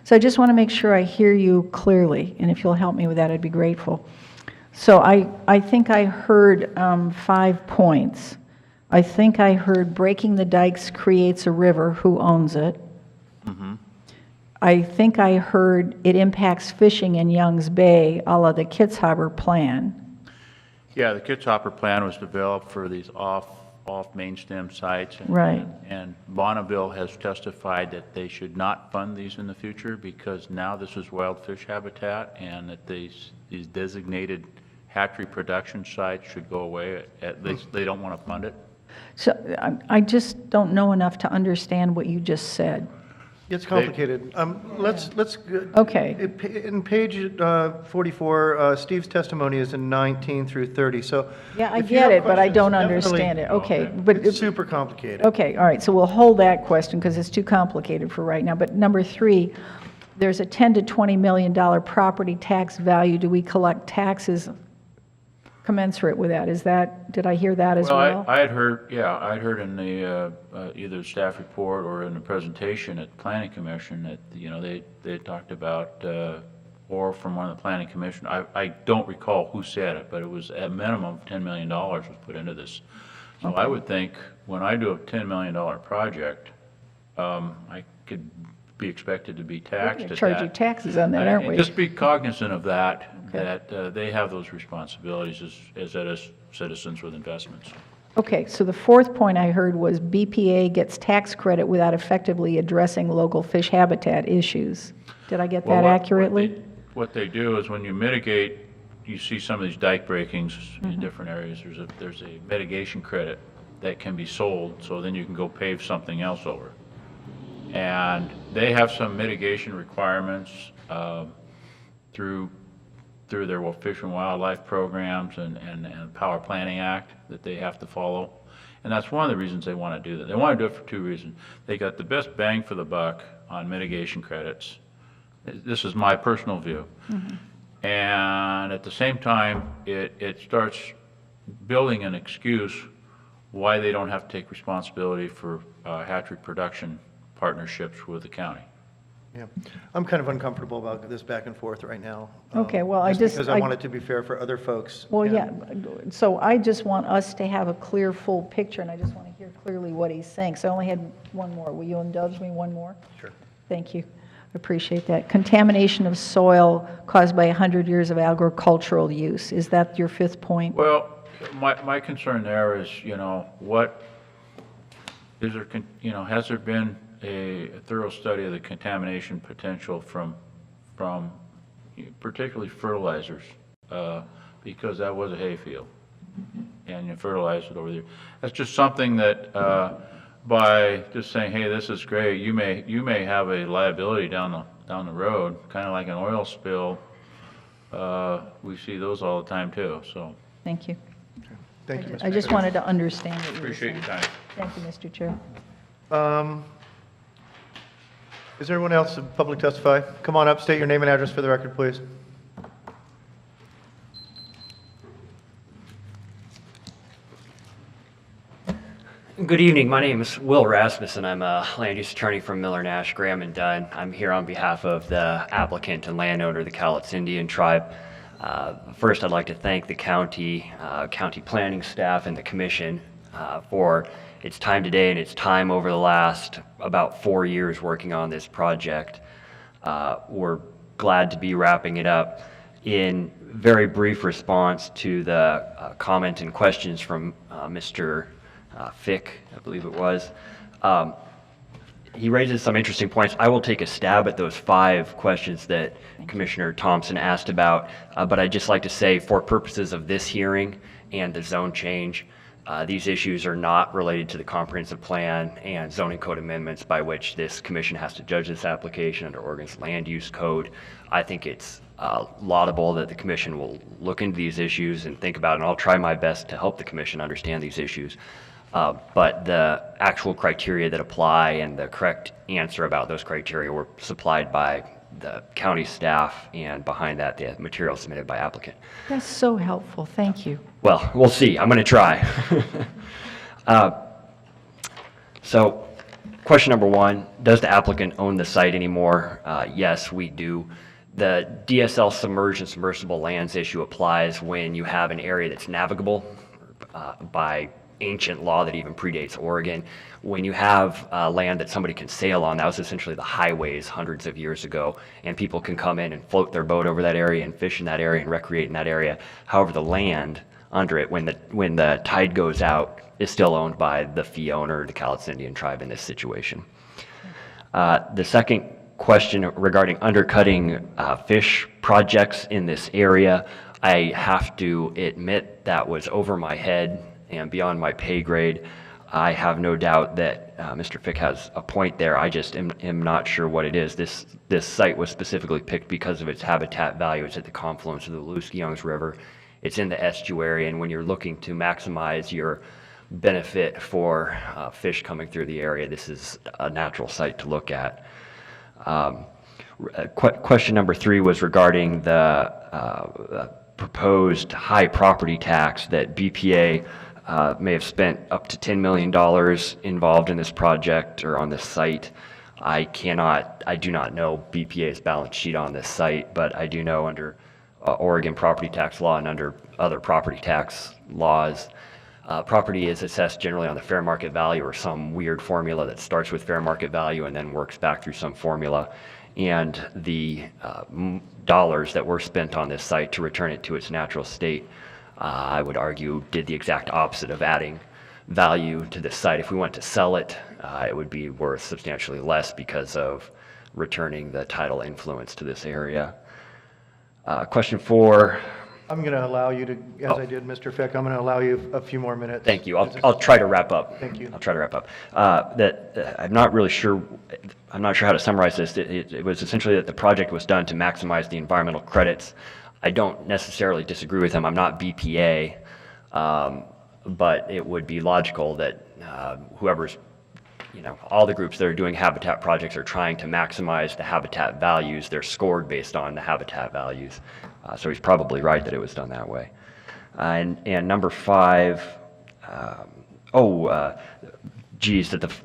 So I just want to make sure I hear you clearly, and if you'll help me with that, I'd be grateful. So I think I heard 5 points. I think I heard breaking the dikes creates a river. Who owns it? I think I heard it impacts fishing in Youngs Bay, a la the Kitshopper plan. Yeah, the Kitshopper plan was developed for these off main stem sites. Right. And Bonneville has testified that they should not fund these in the future because now this is wild fish habitat, and that these designated hatchery production sites should go away. At least they don't want to fund it. So I just don't know enough to understand what you just said. It's complicated. Let's. Okay. In page 44, Steve's testimony is in 19 through 30. So Yeah, I if you get have it, but I questions, don't definitely- understand it. Okay, but, It's super complicated. okay, all right, so we'll hold that question because it's too complicated for right now. But number 3, there's a $10 to $20 million property tax value. Do we collect taxes commensurate with that. Did I hear that as well? I had heard, yeah, I'd heard in the, either staff report or in the presentation at the Planning Commission that, you know, they talked about, or from one of the Planning Commission, I don't recall who said it, but it was at minimum $10 million was put into this. So I would think when I do a $10 million project, I could be expected to be taxed at that. Charge you taxes on that, aren't we? Just be cognizant of that, Okay. that they have those responsibilities as citizens with investments. Okay, so the fourth point I heard was BPA gets tax credit without effectively addressing local fish habitat issues. Did I get Well, that what- accurately? What they do is when you mitigate, you see some of these dike breakings in different areas, there's a mitigation credit that can be sold, so then you can go pave something else over. And they have some mitigation requirements through their Fish and Wildlife programs and Power Planning Act that they have to follow. And that's one of the reasons they want to do that. They want to do it for two reasons. They got the best bang for the buck on mitigation credits. This is my personal view. And at the same time, it starts building an excuse why they don't have to take responsibility for hatchery production partnerships with the county. Yeah, I'm kind of uncomfortable about this back and forth right now. Okay, well, Because I want it to be fair for other folks. Well, And- yeah, so I just want us to have a clear, full picture, and I just want to hear clearly what he's saying. So I only had one more. Will you indulge me one more? Sure. Thank you. Appreciate that. Contamination of soil caused by 100 years of agricultural use. Is that your fifth point? Well, my concern there is, you know, has there been a thorough study of the contamination potential from particularly fertilizers? Because that was a hayfield, and you fertilized it over there. That's just something that, by just saying, hey, this is great, you may have a liability down the road, kind of like an oil spill. We see those all the time too, so. Thank you. Thank you, Mr. I just Chair. wanted to understand what you were Appreciate saying. your time. Thank you, Mr. Chair. Is there anyone else in public testify? Come on up, state your name and address for the record, please. Good evening. My name is Will Rasmussen. I'm a land use attorney from Miller, Nash, Graham, and Dunn. I'm here on behalf of the applicant and landowner, the Cowlitz Indian Tribe. First, I'd like to thank the county planning staff and the commission for its time today and its time over the last about 4 years working on this project. We're glad to be wrapping it up. In very brief response to the comment and questions from Mr. Fick, I believe it was, he raises some interesting points. I will take a stab at those 5 questions that Commissioner Thompson asked about, but I'd just like to say for purposes of this hearing and the zone change, these issues are not related to the comprehensive plan and zoning code amendments by which this commission has to judge this application under Oregon's land use code. I think it's laudable that the commission will look into these issues and think about it, and I'll try my best to help the commission understand these issues. But the actual criteria that apply and the correct answer about those criteria were supplied by the county staff, and behind that, the material submitted by applicant. That's so helpful. Thank you. Well, we'll see. I'm going to try. So, question number 1, does the applicant own the site anymore? Yes, we do. The DSL submerged and submersible lands issue applies when you have an area that's navigable by ancient law that even predates Oregon. When you have land that somebody can sail on, that was essentially the highways hundreds of years ago, and people can come in and float their boat over that area and fish in that area and recreate in that area. However, the land under it, when the tide goes out, is still owned by the fee owner, the Cowlitz Indian Tribe in this situation. The second question regarding undercutting fish projects in this area, I have to admit that was over my head and beyond my pay grade. I have no doubt that Mr. Fick has a point there. I just am not sure what it is. This site was specifically picked because of its habitat value. It's at the confluence of the Luskey-Youngs River. It's in the estuary, and when you're looking to maximize your benefit for fish coming through the area, this is a natural site to look at. Question number 3 was regarding the proposed high property tax that BPA may have spent up to $10 million involved in this project or on this site. I do not know BPA's balance sheet on this site, but I do know under Oregon property tax law and under other property tax laws, property is assessed generally on the fair market value or some weird formula that starts with fair market value and then works back through some formula. And the dollars that were spent on this site to return it to its natural state, I would argue, did the exact opposite of adding value to this site. If we went to sell it, it would be worth substantially less because of returning the tidal influence to this area. Question 4. I'm going to allow you to, as I did Mr. Fick, I'm going to allow you a few more minutes. Thank you. I'll try to wrap up. Thank you. I'll try to wrap up. I'm not really sure. I'm not sure how to summarize this. It was essentially that the project was done to maximize the environmental credits. I don't necessarily disagree with him. I'm not BPA, but it would be logical that whoever's, all the groups that are doing habitat projects are trying to maximize the habitat values. They're scored based on the habitat values. So he's probably right that it was done that way. And number 5, that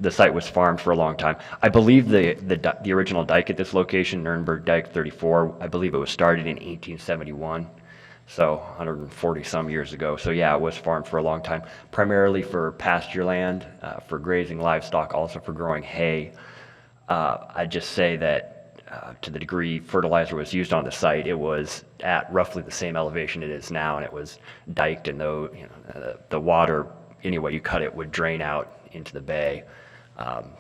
the site was farmed for a long time. I believe the original dike at this location, Nuremberg Dike 34, I believe it was started in 1871. So 140 some years ago. So yeah, it was farmed for a long time, primarily for pasture land, for grazing livestock, also for growing hay. I'd just say that to the degree fertilizer was used on the site, it was at roughly the same elevation it is now, and it was diked, and the water, any way you cut it, would drain out into the bay.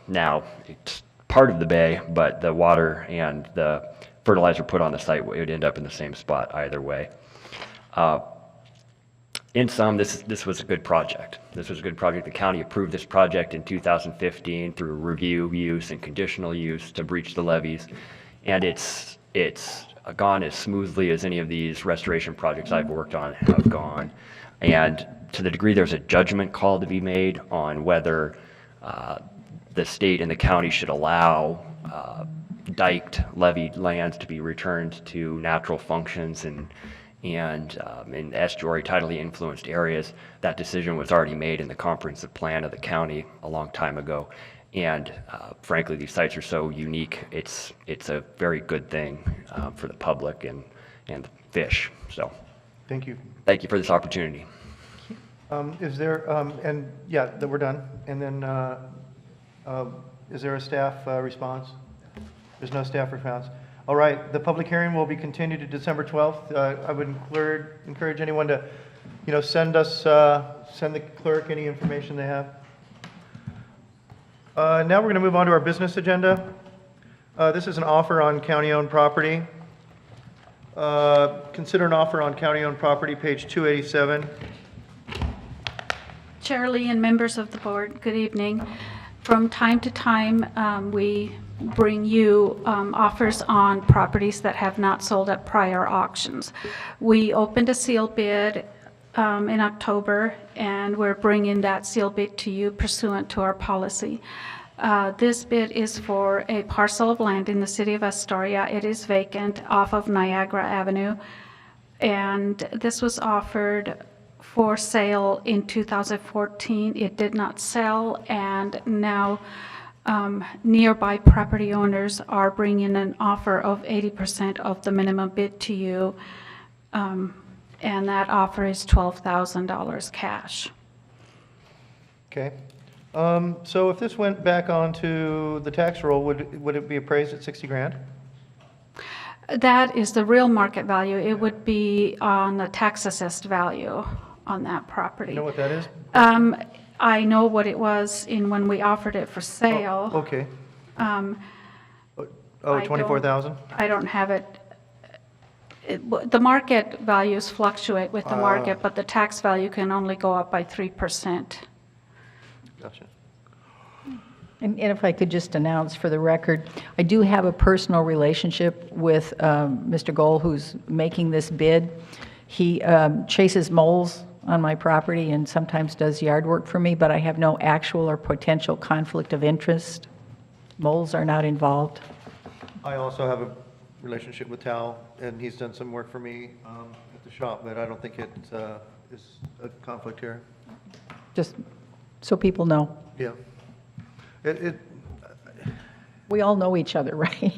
Now it's part of the bay, but the water and the fertilizer put on the site would end up in the same spot either way. In sum, this was a good project. This was a good project. The county approved this project in 2015 through review, use, and conditional use to breach the levees, and it's gone as smoothly as any of these restoration projects I've worked on have gone. And to the degree there's a judgment call to be made on whether the state and the county should allow diked, levied lands to be returned to natural functions and in estuary tidally influenced areas, that decision was already made in the comprehensive plan of the county a long time ago. And frankly, these sites are so unique, it's a very good thing for the public and the fish. So Thank you. thank you for this opportunity. Is there, and yeah, that we're done. And then, is there a staff response? There's no staff response. All right, the public hearing will be continued to December 12th. I would encourage anyone to, send the clerk any information they have. Now we're going to move on to our business agenda. This is an offer on county-owned property. Consider an offer on county-owned property, page 287. Chair Lee and members of the board, good evening. From time to time, we bring you offers on properties that have not sold at prior auctions. We opened a seal bid in October, and we're bringing that seal bid to you pursuant to our policy. This bid is for a parcel of land in the city of Astoria. It is vacant off of Niagara Avenue, and this was offered for sale in 2014. It did not sell, and now nearby property owners are bringing an offer of 80% of the minimum bid to you, and that offer is $12,000 cash. Okay. So if this went back onto the tax roll, would it be appraised at 60 grand? That is the real market value. It would be on the tax assessed value on that property. You know what that is? I know what it was when we offered it for sale. Oh, okay. I 24,000? I don't have it. The market values fluctuate with the market, but the tax value can only go up by 3%. Gotcha. And if I could just announce for the record, I do have a personal relationship with Mr. Gold, who's making this bid. He chases moles on my property and sometimes does yard work for me, but I have no actual or potential conflict of interest. Moles are not involved. I also have a relationship with Tal, and he's done some work for me at the shop, but I don't think it is a conflict here. Just so people know. Yeah. It, We all know each other, right?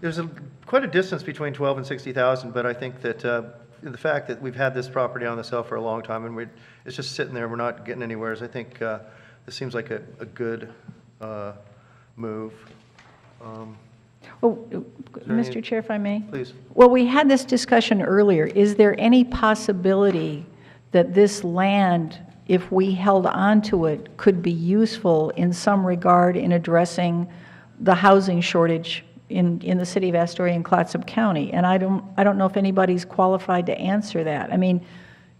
there's quite a distance between 12 and 60,000, but I think that the fact that we've had this property on the sale for a long time and it's just sitting there, we're not getting anywhere, I think this seems like a good move. Oh, there any- Mr. Chair, if I may? Please. Well, we had this discussion earlier. Is there any possibility that this land, if we held on to it, could be useful in some regard in addressing the housing shortage in the city of Astoria and Clatsop County? And I don't know if anybody's qualified to answer that. I mean,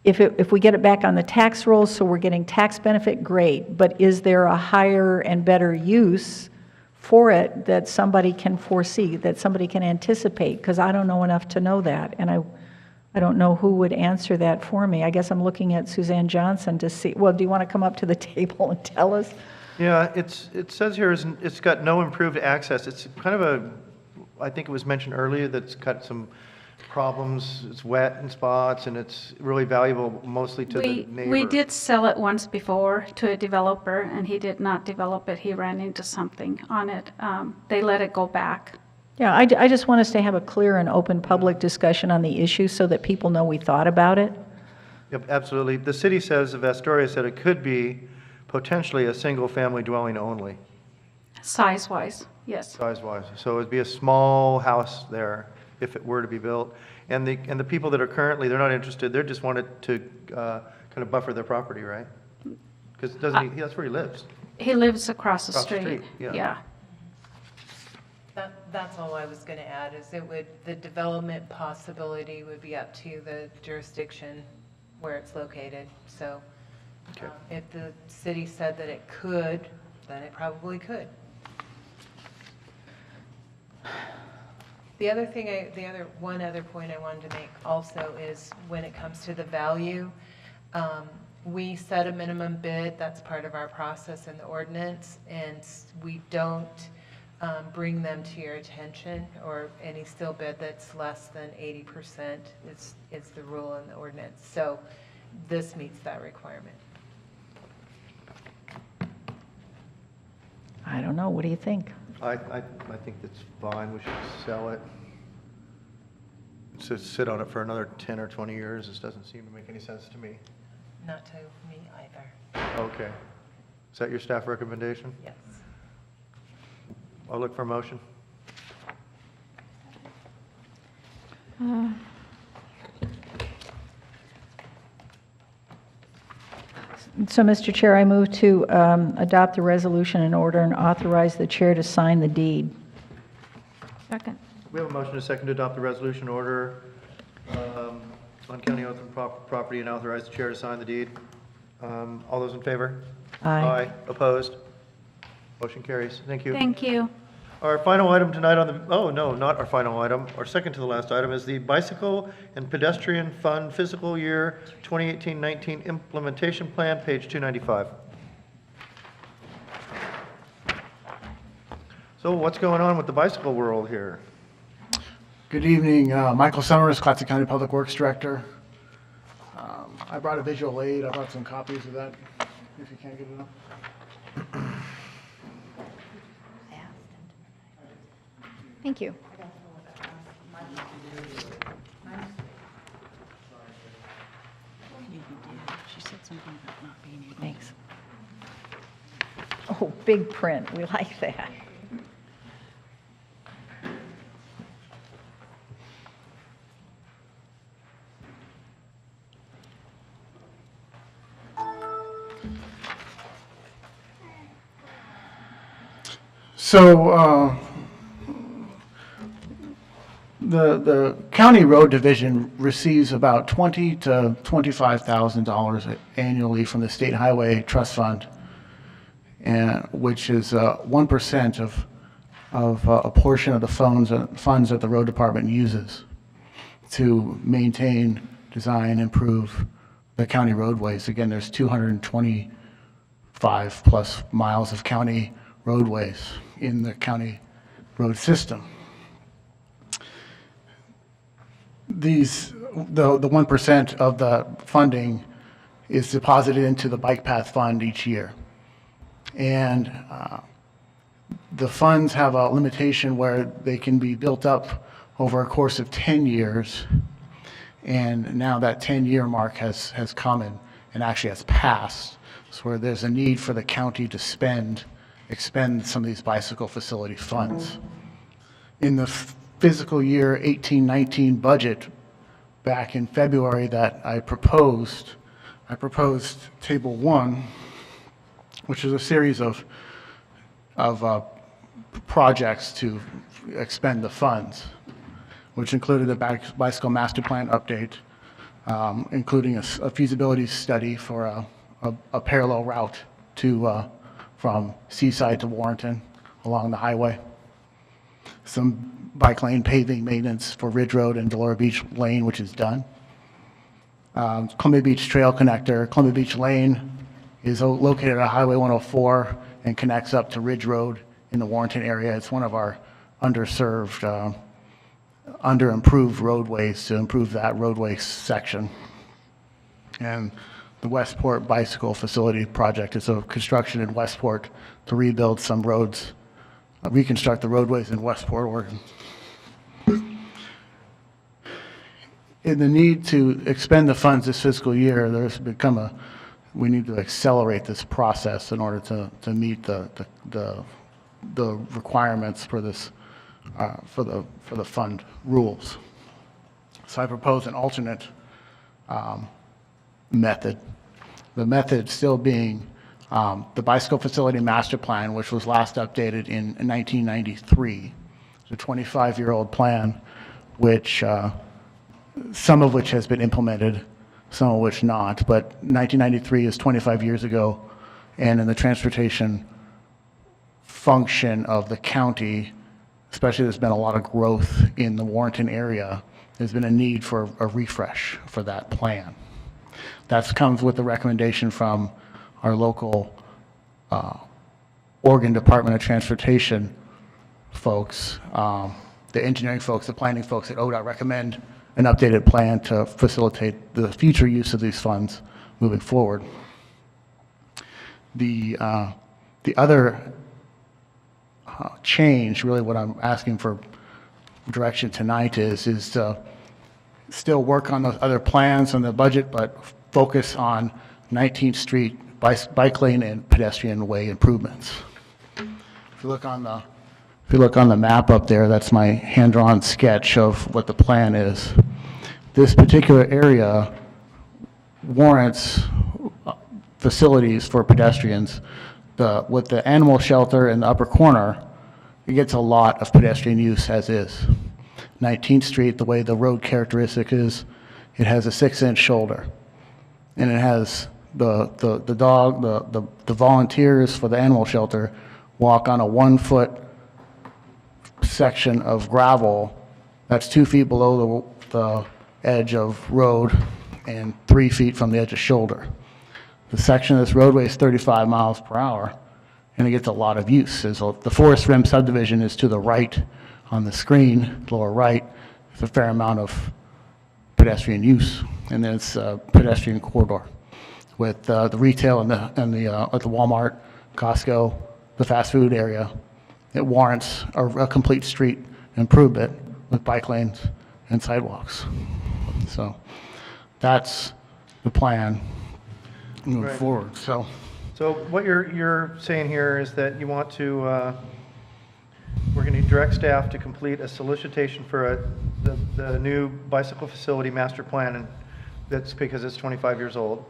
if we get it back on the tax rolls, so we're getting tax benefit, great. But is there a higher and better use for it that somebody can foresee, that somebody can anticipate? Because I don't know enough to know that, and I don't know who would answer that for me. I guess I'm looking at Suzanne Johnson to see. Well, do you want to come up to the table and tell us? Yeah, it says here it's got no improved access. It's kind of I think it was mentioned earlier that it's got some problems. It's wet in spots, and it's really valuable mostly to the neighbor. We did sell it once before to a developer, and he did not develop it. He ran into something on it. They let it go back. Yeah, I just want us to have a clear and open public discussion on the issue so that people know we thought about it. Yep, absolutely. The city says, of Astoria said it could be potentially a single-family dwelling only, Size-wise, yes. size-wise. So it'd be a small house there if it were to be built. And the people that are currently, they're not interested, they just wanted to kind of buffer their property, right? Because that's where he lives. He lives across the Across the street. street, yeah. Yeah. That's all I was going to add, is the development possibility would be up to the jurisdiction where it's located. So Okay. if the city said that it could, then it probably could. One other point I wanted to make also is when it comes to the value, we set a minimum bid, that's part of our process in the ordinance, and we don't bring them to your attention, or any still bid that's less than 80% is the rule in the ordinance. So this meets that requirement. I don't know, what do you think? I think that's fine, we should sell it. So sit on it for another 10 or 20 years, this doesn't seem to make any sense to me. Not to me either. Okay. Is that your staff recommendation? Yes. I'll look for a motion. So, Mr. Chair, I move to adopt the resolution in order and authorize the chair to sign the deed. Second. We have a motion and a second to adopt the resolution order on county-owned property and authorize the chair to sign the deed. All those in favor? Aye. Opposed? Motion carries. Thank you. Thank you. Our final item tonight on the, oh, no, not our final item, our second to the last item is the Bicycle and Pedestrian Fund Fiscal Year 2018-19 Implementation Plan, page 295. So what's going on with the bicycle world here? Good evening, Michael Summers, Clatsop County Public Works Director. I brought a visual aid, I brought some copies of that, if you can't get it up. Thank you. She said something about not being able. Thanks. Oh, big print, we like that. So, the county road division receives about $20,000 to $25,000 annually from the State Highway Trust Fund, and which is 1% of a portion of the funds that the road department uses to maintain, design, improve the county roadways. Again, there's 225 plus miles of county roadways in the county road system. These the 1% of the funding is deposited into the bike path fund each year. And the funds have a limitation where they can be built up over a course of 10 years. And now that 10-year mark has come and actually has passed. So where there's a need for the county to expend some of these bicycle facility funds. In the fiscal year 18-19 budget back in February that I proposed Table 1, which is a series of projects to expend the funds, which included a bicycle master plan update, including a feasibility study for a parallel route from Seaside to Warrenton along the highway. Some bike lane paving maintenance for Ridge Road and Delora Beach Lane, which is done. Columbia Beach Trail Connector. Columbia Beach Lane is located at Highway 104 and connects up to Ridge Road in the Warrenton area. It's one of our underserved, under-improved roadways to improve that roadway section. And the Westport Bicycle Facility Project is a construction in Westport to rebuild some roads, reconstruct the roadways in Westport, Oregon. In the need to expend the funds this fiscal year, there's become we need to accelerate this process in order to meet the requirements for this, for the fund rules. So I propose an alternate method. The method still being the Bicycle Facility Master Plan, which was last updated in 1993. It's a 25-year-old plan, which some of which has been implemented, some of which not. But 1993 is 25 years ago, and in the transportation function of the county, especially there's been a lot of growth in the Warrenton area, there's been a need for a refresh for that plan. That comes with the recommendation from our local Oregon Department of Transportation folks, the engineering folks, the planning folks at ODOT recommend an updated plan to facilitate the future use of these funds moving forward. The other change, really what I'm asking for direction tonight is to still work on those other plans on the budget, but focus on 19th Street bike lane and pedestrian way improvements. If you look on the map up there, that's my hand-drawn sketch of what the plan is. This particular area warrants facilities for pedestrians. With the animal shelter in the upper corner, it gets a lot of pedestrian use as is. 19th Street, the way the road characteristic is, it has a 6-inch shoulder. And it has the volunteers for the animal shelter walk on a 1-foot section of gravel that's 2 feet below the edge of road and 3 feet from the edge of shoulder. The section of this roadway is 35 miles per hour, and it gets a lot of use. The Forest Rim subdivision is to the right on the screen, lower right. There's a fair amount of pedestrian use, and then it's a pedestrian corridor with the retail and the Walmart, Costco, the fast food area. It warrants a complete street improvement with bike lanes and sidewalks. So that's the plan moving forward. So what you're saying here is that you want to, we're going to direct staff to complete a solicitation for the new bicycle facility master plan, and that's because it's 25 years old.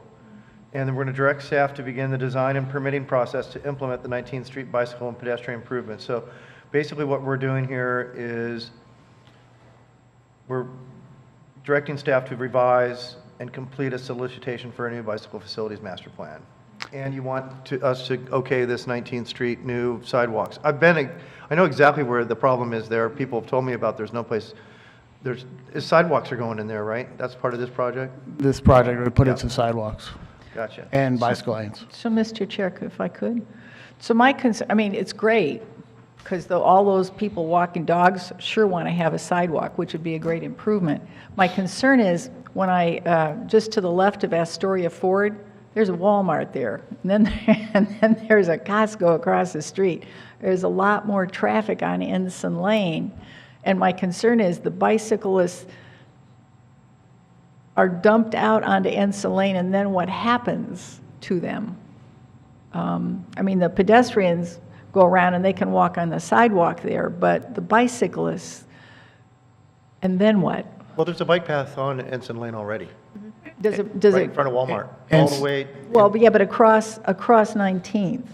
And then we're going to direct staff to begin the design and permitting process to implement the 19th Street bicycle and pedestrian improvements. So basically what we're doing here is we're directing staff to revise and complete a solicitation for a new bicycle facilities master plan. And you want us to okay this 19th Street new sidewalks. I know exactly where the problem is there. People have told me about there's no place, sidewalks are going in there, right? That's part of this project? This project would put in some sidewalks. Gotcha. And bicycle lanes. So, Mr. Chair, if I could. So my concern, I mean, it's great because all those people walking dogs sure want to have a sidewalk, which would be a great improvement. My concern is when just to the left of Astoria Ford, there's a Walmart there, and then there's a Costco across the street. There's a lot more traffic on Ensign Lane, and my concern is the bicyclists are dumped out onto Ensign Lane, and then what happens to them? I mean, the pedestrians go around and they can walk on the sidewalk there, but the bicyclists, and then what? Well, there's a bike path on Ensign Lane already, Does right it, in front of Walmart, all the way. well, but yeah, but across 19th.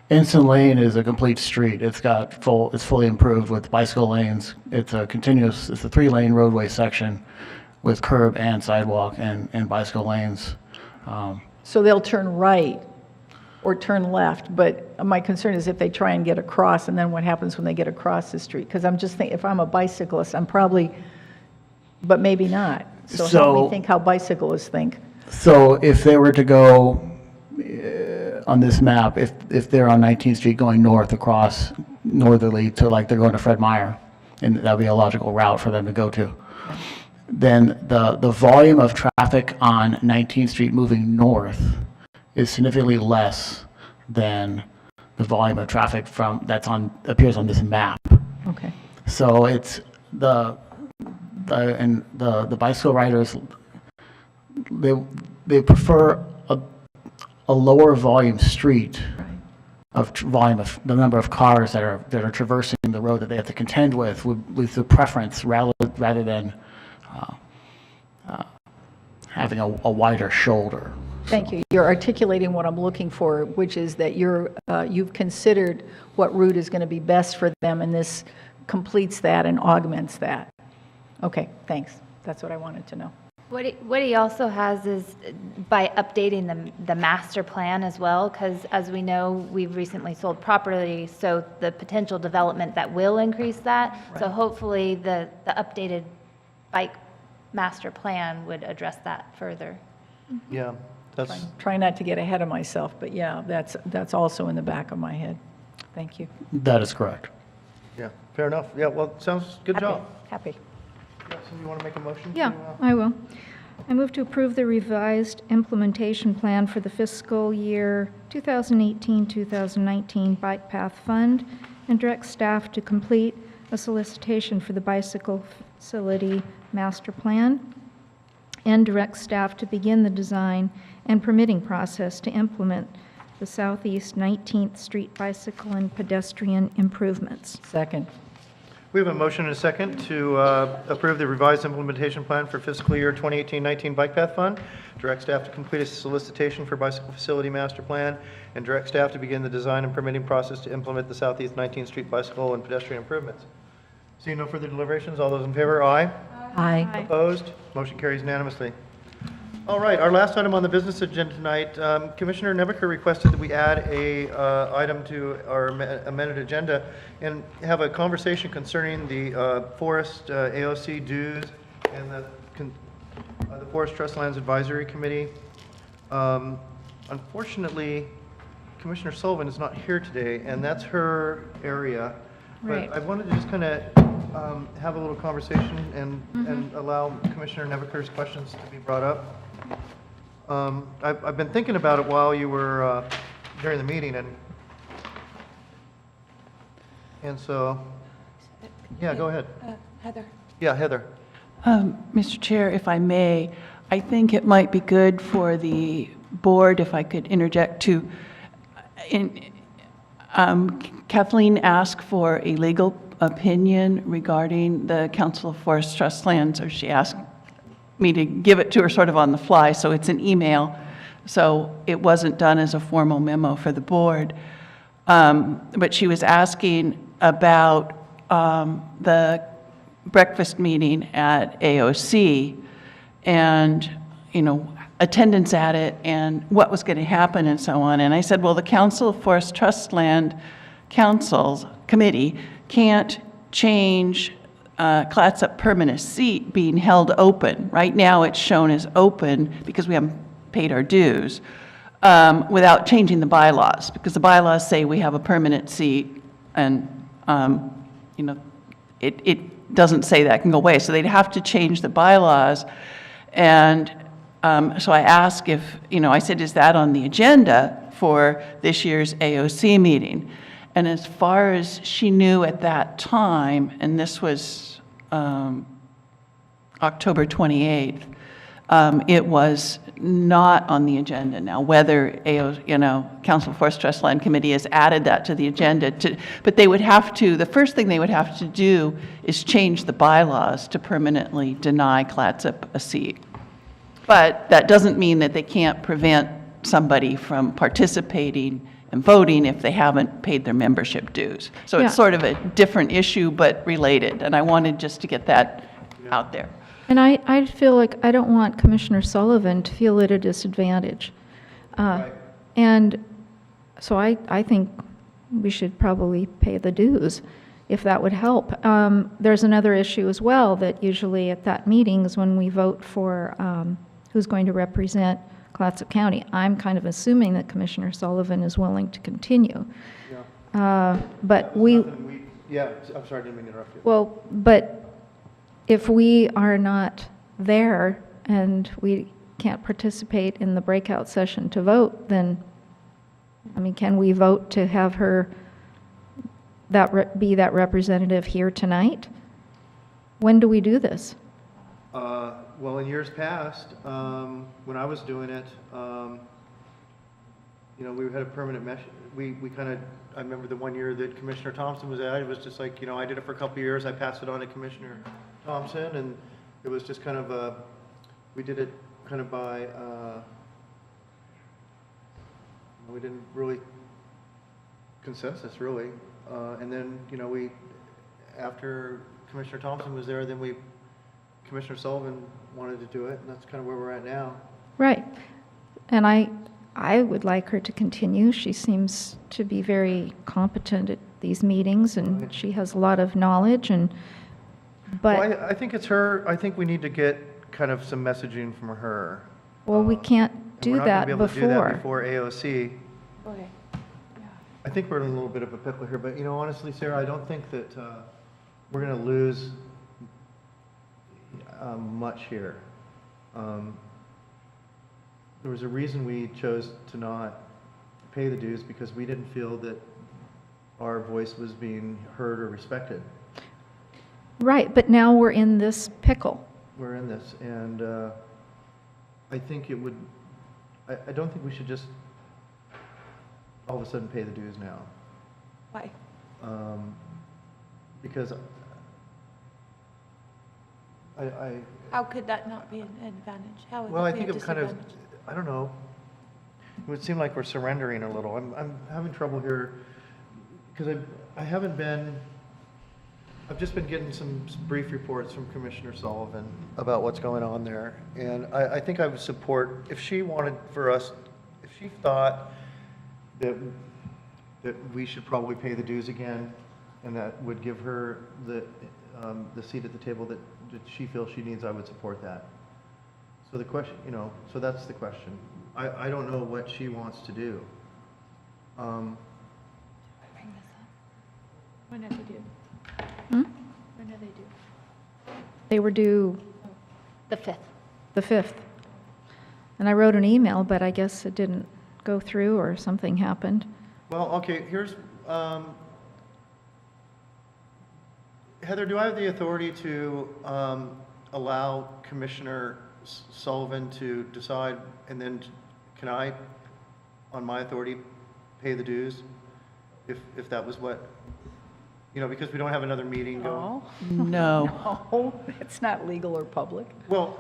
Ensign Lane is a complete street. It's fully improved with bicycle lanes. It's a 3-lane roadway section with curb and sidewalk and bicycle lanes. So they'll turn right or turn left, but my concern is if they try and get across, and then what happens when they get across the street? Because I'm just thinking, if I'm a bicyclist, I'm probably, but maybe not. So help me think how bicyclists think. So if they were to go on this map, if they're on 19th Street going north across northerly to like they're going to Fred Meyer, and that would be a logical route for them to go to, then the volume of traffic on 19th Street moving north is significantly less than the volume of traffic appears on this map. Okay. So it's the bicycle riders, they prefer a lower volume street of the number of cars that are traversing the road that they have to contend with the preference rather than having a wider shoulder. Thank you. You're articulating what I'm looking for, which is that you've considered what route is going to be best for them, and this completes that and augments that. Okay, thanks. That's what I wanted to know. What he also has is by updating the master plan as well, because as we know, we've recently sold property, so the potential development that will increase that. So hopefully the updated bike master plan would address that further. Yeah, that's. Try not to get ahead of myself, but yeah, that's also in the back of my head. Thank you. That is correct. Yeah, fair enough. Yeah, well, sounds good job. Happy. Yeah, so you want to make a motion? Yeah, I will. I move to approve the revised implementation plan for the fiscal year 2018-2019 Bike Path Fund and direct staff to complete a solicitation for the bicycle facility master plan and direct staff to begin the design and permitting process to implement the Southeast 19th Street bicycle and pedestrian improvements. Second. We have a motion and a second to approve the revised implementation plan for fiscal year 2018-19 Bike Path Fund, direct staff to complete a solicitation for bicycle facility master plan, and direct staff to begin the design and permitting process to implement the Southeast 19th Street bicycle and pedestrian improvements. Seeing no further deliberations, all those in favor, aye. Aye. Opposed? Motion carries unanimously. All right, our last item on the business agenda tonight, Commissioner Nebeker requested that we add a item to our amended agenda and have a conversation concerning the Forest AOC dues and the Forest Trust Lands Advisory Committee. Unfortunately, Commissioner Sullivan is not here today, and that's her area. Right. But I wanted to just kind of have a little conversation and allow Commissioner Nebeker's questions to be brought up. I've been thinking about it while you were during the meeting, and so, yeah, go ahead. Heather. Yeah, Heather. Mr. Chair, if I may, I think it might be good for the board if I could interject to, Kathleen asked for a legal opinion regarding the Council of Forest Trust Lands, or she asked me to give it to her sort of on the fly, so it's an email. So it wasn't done as a formal memo for the board. But she was asking about the breakfast meeting at AOC and, attendance at it and what was going to happen and so on. And I said, well, the Council of Forest Trust Land Committee can't change Clatsop permanent seat being held open. Right now it's shown as open because we haven't paid our dues. without changing the bylaws, because the bylaws say we have a permanent seat, and, you know, it doesn't say that can go away. So they'd have to change the bylaws. And so I asked if, you know, I said, is that on the agenda for this year's AOC meeting? And as far as she knew at that time, and this was October 28th, it was not on the agenda. Now, whether Council Forest Trust Land Committee has added that to the agenda, but they would have to, the first thing they would have to do is change the bylaws to permanently deny Clatsop a seat. But that doesn't mean that they can't prevent somebody from participating and voting if they haven't paid their membership dues. So Yeah. it's sort of a different issue, but related, and I wanted just to get that out there. And I feel like I don't want Commissioner Sullivan to feel at a disadvantage. And so I think we should probably pay the dues, if that would help. There's another issue as well, that usually at that meeting is when we vote for who's going to represent Clatsop County. I'm kind of assuming that Commissioner Sullivan is willing to continue. But Yeah, I'm sorry, I didn't mean to interrupt you. well, but if we are not there and we can't participate in the breakout session to vote, then, I mean, can we vote to have her be that representative here tonight? When do we do this? Well, in years past, when I was doing it, you know, we had a permanent mesh. We kind of, I remember the one year that Commissioner Thompson was at, it was just like, you know, I did it for a couple of years. I passed it on to Commissioner Thompson, and it was just kind of we did it kind of by, we didn't really consensus, really. And then, you know, after Commissioner Thompson was there, then Commissioner Sullivan wanted to do it, and that's kind of where we're at now. Right. And I would like her to continue. She seems to be very competent at these meetings, and she has a lot of knowledge, but... Well, I think it's her, I think we need to get kind of some messaging from her. Well, we can't do that We're not going to be able to do that before. before AOC. Okay. I think we're in a little bit of a pickle here, but, you know, honestly, Sarah, I don't think that we're going to lose much here. There was a reason we chose to not pay the dues, because we didn't feel that our voice was being heard or respected. Right, but now we're in this pickle. We're in this, and I think it would, I don't think we should just all of a sudden pay the dues now. Why? Because How could that not be an advantage? How would well, that I be think a of kind of, disadvantage? I don't know. It would seem like we're surrendering a little. I'm having trouble here because I haven't been. I've just been getting some brief reports from Commissioner Sullivan about what's going on there, and I think I would support if she wanted for us, if she thought that we should probably pay the dues again, and that would give her the seat at the table that she feels she needs, I would support that. So the question, you know, so that's the question. I don't know what she wants to do. When are they due? Hmm? When are they due? They were due The 5th. the 5th. And I wrote an email, but I guess it didn't go through or something happened. Well, okay, here's, Heather, do I have the authority to allow Commissioner Sullivan to decide, and then can I, on my authority, pay the dues? If that was what, you know, because we don't have another meeting going. No. No, it's not legal or public. Well,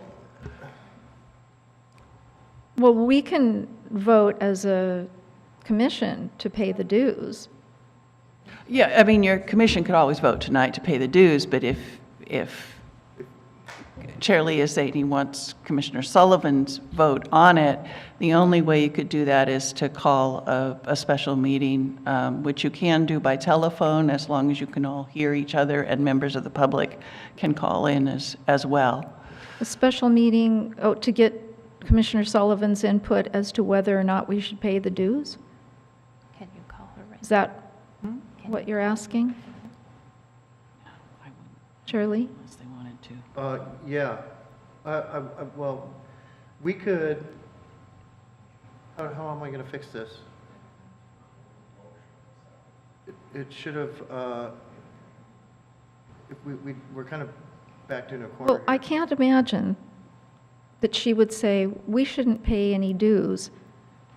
Well, we can vote as a commission to pay the dues. Yeah, I mean, your commission could always vote tonight to pay the dues, but if Chair Lee is saying he wants Commissioner Sullivan's vote on it, the only way you could do that is to call a special meeting, which you can do by telephone as long as you can all hear each other, and members of the public can call in as well. A special meeting, to get Commissioner Sullivan's input as to whether or not we should pay the dues? Can you call her right? Is that what you're asking? Charlie? Unless they wanted to. Yeah. Well, we could, how am I going to fix this? It should have, if we're kind of backed into a corner Well, I here. can't imagine that she would say, we shouldn't pay any dues,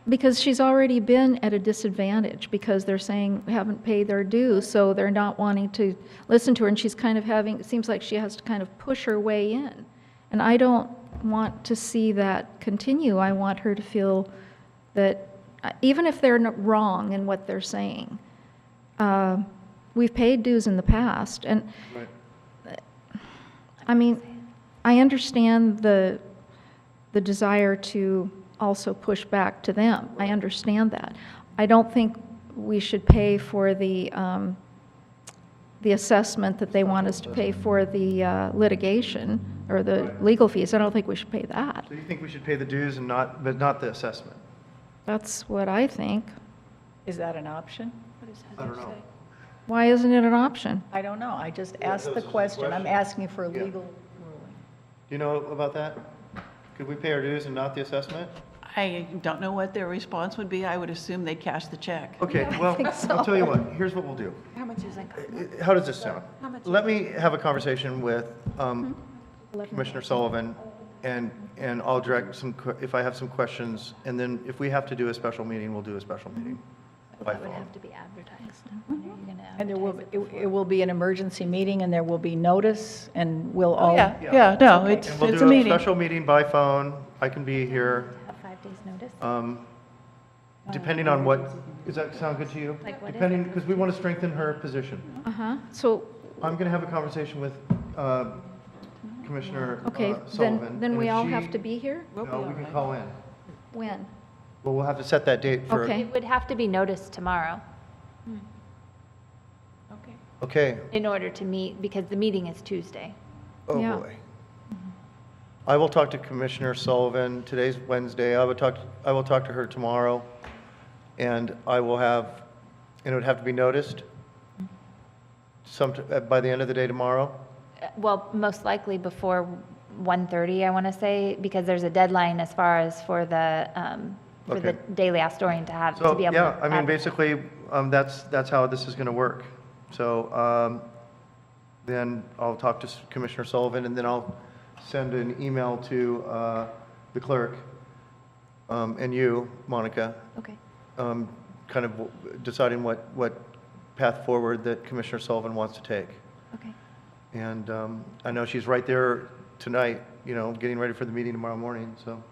because she's already been at a disadvantage, because they're saying we haven't paid their dues, so they're not wanting to listen to her, and she's kind of having, it seems like she has to kind of push her way in. And I don't want to see that continue. I want her to feel that, even if they're wrong in what they're saying, we've paid dues in the past, and Right. I mean, I understand the desire to also push back to them. I understand that. I don't think we should pay for the assessment that they want us to pay for the litigation or the legal fees. I don't think we should pay that. So you think we should pay the dues and but not the assessment? That's what I think. Is that an option? I don't know. Why isn't it an option? I don't know. I just Yeah, asked that the was just a question. I'm question. asking for a Yeah. legal ruling. Do you know about that? Could we pay our dues and not the assessment? I don't know what their response would be. I would assume they'd cash the check. Okay, well, I'll tell you what, here's what we'll do. How much is it? How does this sound? Let me have a conversation with Commissioner Sullivan, and I'll direct if I have some questions, and then if we have to do a special meeting, we'll do a special meeting by That would phone. have to be advertised. When are you gonna And there will, advertise it will be an emergency meeting, and there will be notice, and we'll all. Yeah, no, it's And we'll a do a meeting. special meeting by phone. I can be here, Have 5 days' notice? depending on what, does that sound good to you? Like what is Depending, because we want to strengthen her position. Uh-huh. So, I'm going to have a conversation with Commissioner okay, Sullivan. then and we if all she- have to be here? No, we can call in. When? Well, we'll have to set that date for. Okay. It would have to be noticed tomorrow Okay. in order to meet, because the meeting is Tuesday. Oh, Yeah. boy. I will talk to Commissioner Sullivan. Today's Wednesday. I will talk to her tomorrow, and and it would have to be noticed by the end of the day tomorrow. Well, most likely before 1:30, I want to say, because there's a deadline as far as for the Okay. Daily Astorian to be So, able to. yeah, I mean, advertise. basically, that's how this is going to work. So then I'll talk to Commissioner Sullivan, and then I'll send an email to the clerk and you, Monica, Okay. kind of deciding what path forward that Commissioner Sullivan wants to take. Okay. And I know she's right there tonight, getting ready for the meeting tomorrow morning, so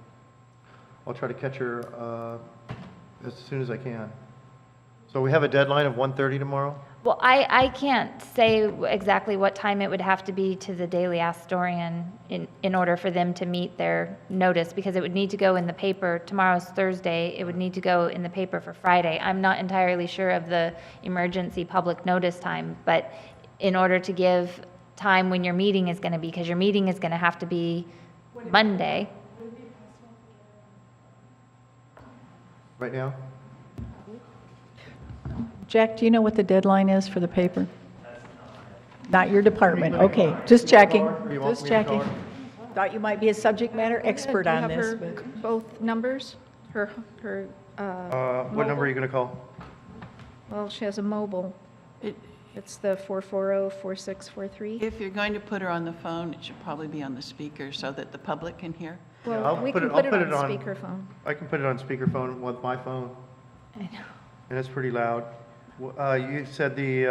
I'll try to catch her as soon as I can. So we have a deadline of 1:30 tomorrow? Well, I can't say exactly what time it would have to be to the Daily Astorian in order for them to meet their notice, because it would need to go in the paper. Tomorrow's Thursday, it would need to go in the paper for Friday. I'm not entirely sure of the emergency public notice time, but in order to give time when your meeting is going to be, because your meeting is going to have to be Monday. Right now? Jack, do you know what the deadline is for the paper? Not your department, okay, just checking, Or you want just me to call checking. her? Thought you might be a subject matter expert Do you on have this, her but. both numbers? Her, What number are you going to call? well, she has a mobile. It's the 440-4643. If you're going to put her on the phone, it should probably be on the speaker so that the public can hear. I'll Well, we put can it- put I'll it put on it on- speakerphone. I can put it on speakerphone with my phone, I know. and it's pretty loud. You said the,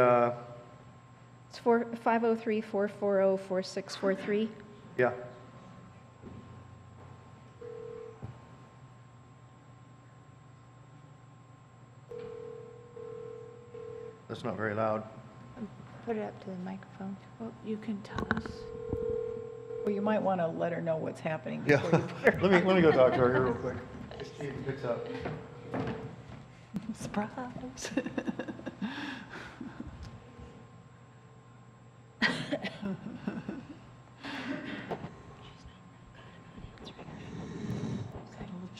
It's 503-440-4643. yeah. That's not very loud. Put it up to the microphone. Well, you can tell us. Well, you might want to let her know what's happening Yeah, before you put her let me go talk to her here real quick. Just see if it picks up. Surprise.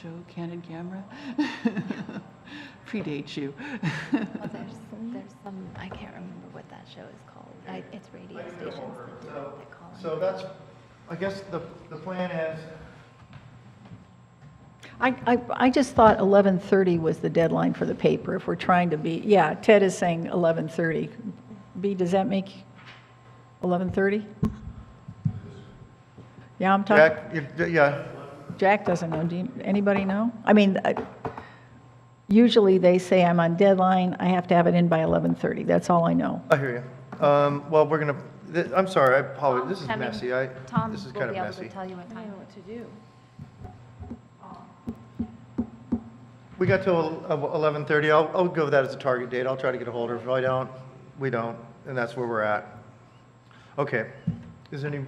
Joe, candid camera. Predates you. Well, there's some, I can't remember what that show is called. It's radio stations that do it, that call in. So that's, I guess the plan is, I just thought 11:30 was the deadline for the paper, if we're trying to be, yeah, Ted is saying 11:30. B, does that make 11:30? Yeah, I'm talking, yeah, Jack doesn't know, anybody know? I mean, usually they say I'm on deadline, I have to have it in by 11:30, that's all I know. I hear you. Well, we're gonna, I'm sorry, I apologize, this is Tom, messy, Tom this is will kind of be able messy. to tell you what time. what to do. We got till 11:30, I'll go with that as a target date, I'll try to get a hold of her. If I don't, we don't, and that's where we're at. Okay, is there any?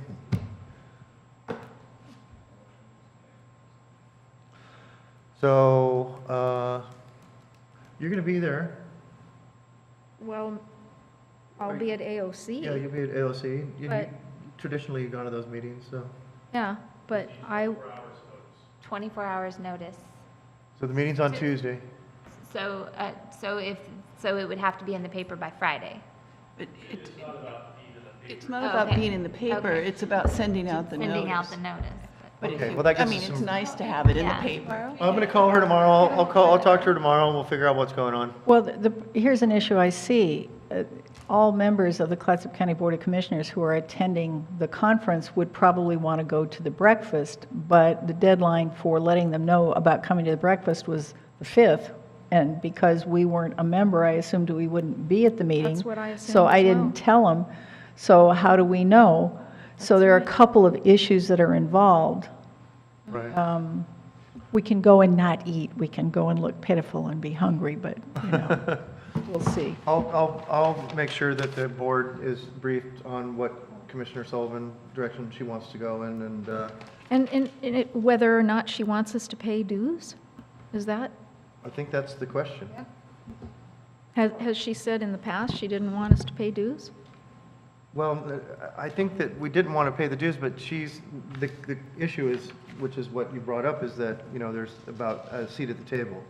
So, you're gonna be there. Well, I'll be at AOC. Yeah, you'll be at AOC. But- Traditionally, you've gone to those meetings, so. Yeah, but 24 hours notice. So the meeting's on Tuesday. So, so it would have to be in the paper by Friday. But it's not about being in the paper, Okay. it's about sending out the notice. Sending out the notice. But if Okay, you- well, that I gets mean, us it's some- nice to have it in the Yeah. paper. I'm gonna call her tomorrow, I'll talk to her tomorrow, and we'll figure out what's going on. Well, here's an issue I see. All members of the Clatsop County Board of Commissioners who are attending the conference would probably want to go to the breakfast, but the deadline for letting them know about coming to the breakfast was the 5th, and because we weren't a member, I assumed we wouldn't be at the meeting. That's what I assumed So I as didn't well. tell them. So how do we know? So there are a couple of issues that are involved. Right. We can go and not eat, we can go and look pitiful and be hungry, but, you know, we'll see. I'll make sure that the board is briefed on what Commissioner Sullivan direction she wants to go in, and Whether or not she wants us to pay dues? Is that, I think that's the question. has she said in the past she didn't want us to pay dues? Well, I think that we didn't want to pay the dues, but the issue is, which is what you brought up, is that, there's about a seat at the table.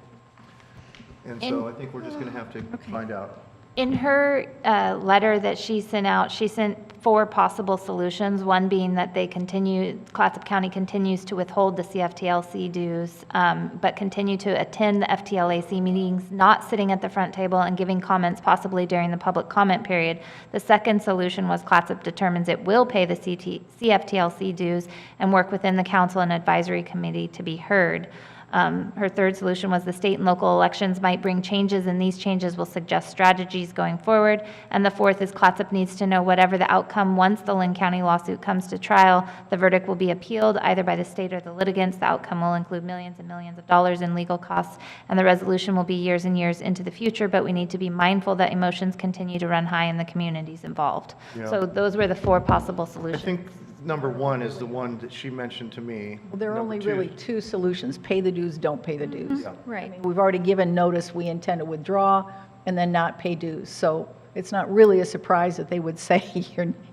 And so I think we're just going to have to find out. In her letter that she sent out, she sent 4 possible solutions, one being that Clatsop County continues to withhold the CFTLC dues, but continue to attend the FTLAC meetings, not sitting at the front table and giving comments possibly during the public comment period. The second solution was Clatsop determines it will pay the CFTLC dues and work within the council and advisory committee to be heard. Her third solution was the state and local elections might bring changes, and these changes will suggest strategies going forward. And the fourth is Clatsop needs to know whatever the outcome, once the Lynn County lawsuit comes to trial, the verdict will be appealed either by the state or the litigants. The outcome will include millions and millions of dollars in legal costs, and the resolution will be years and years into the future, but we need to be mindful that emotions continue to run high in the communities involved. Yeah. So those were the 4 possible I solutions. think number 1 is the one that she mentioned to me. Well, there are Number only 2 really 2 solutions, pay the dues, don't pay the dues. Yeah. Right. I mean, we've already given notice, we intend to withdraw, and then not pay dues. So it's not really a surprise that they would say,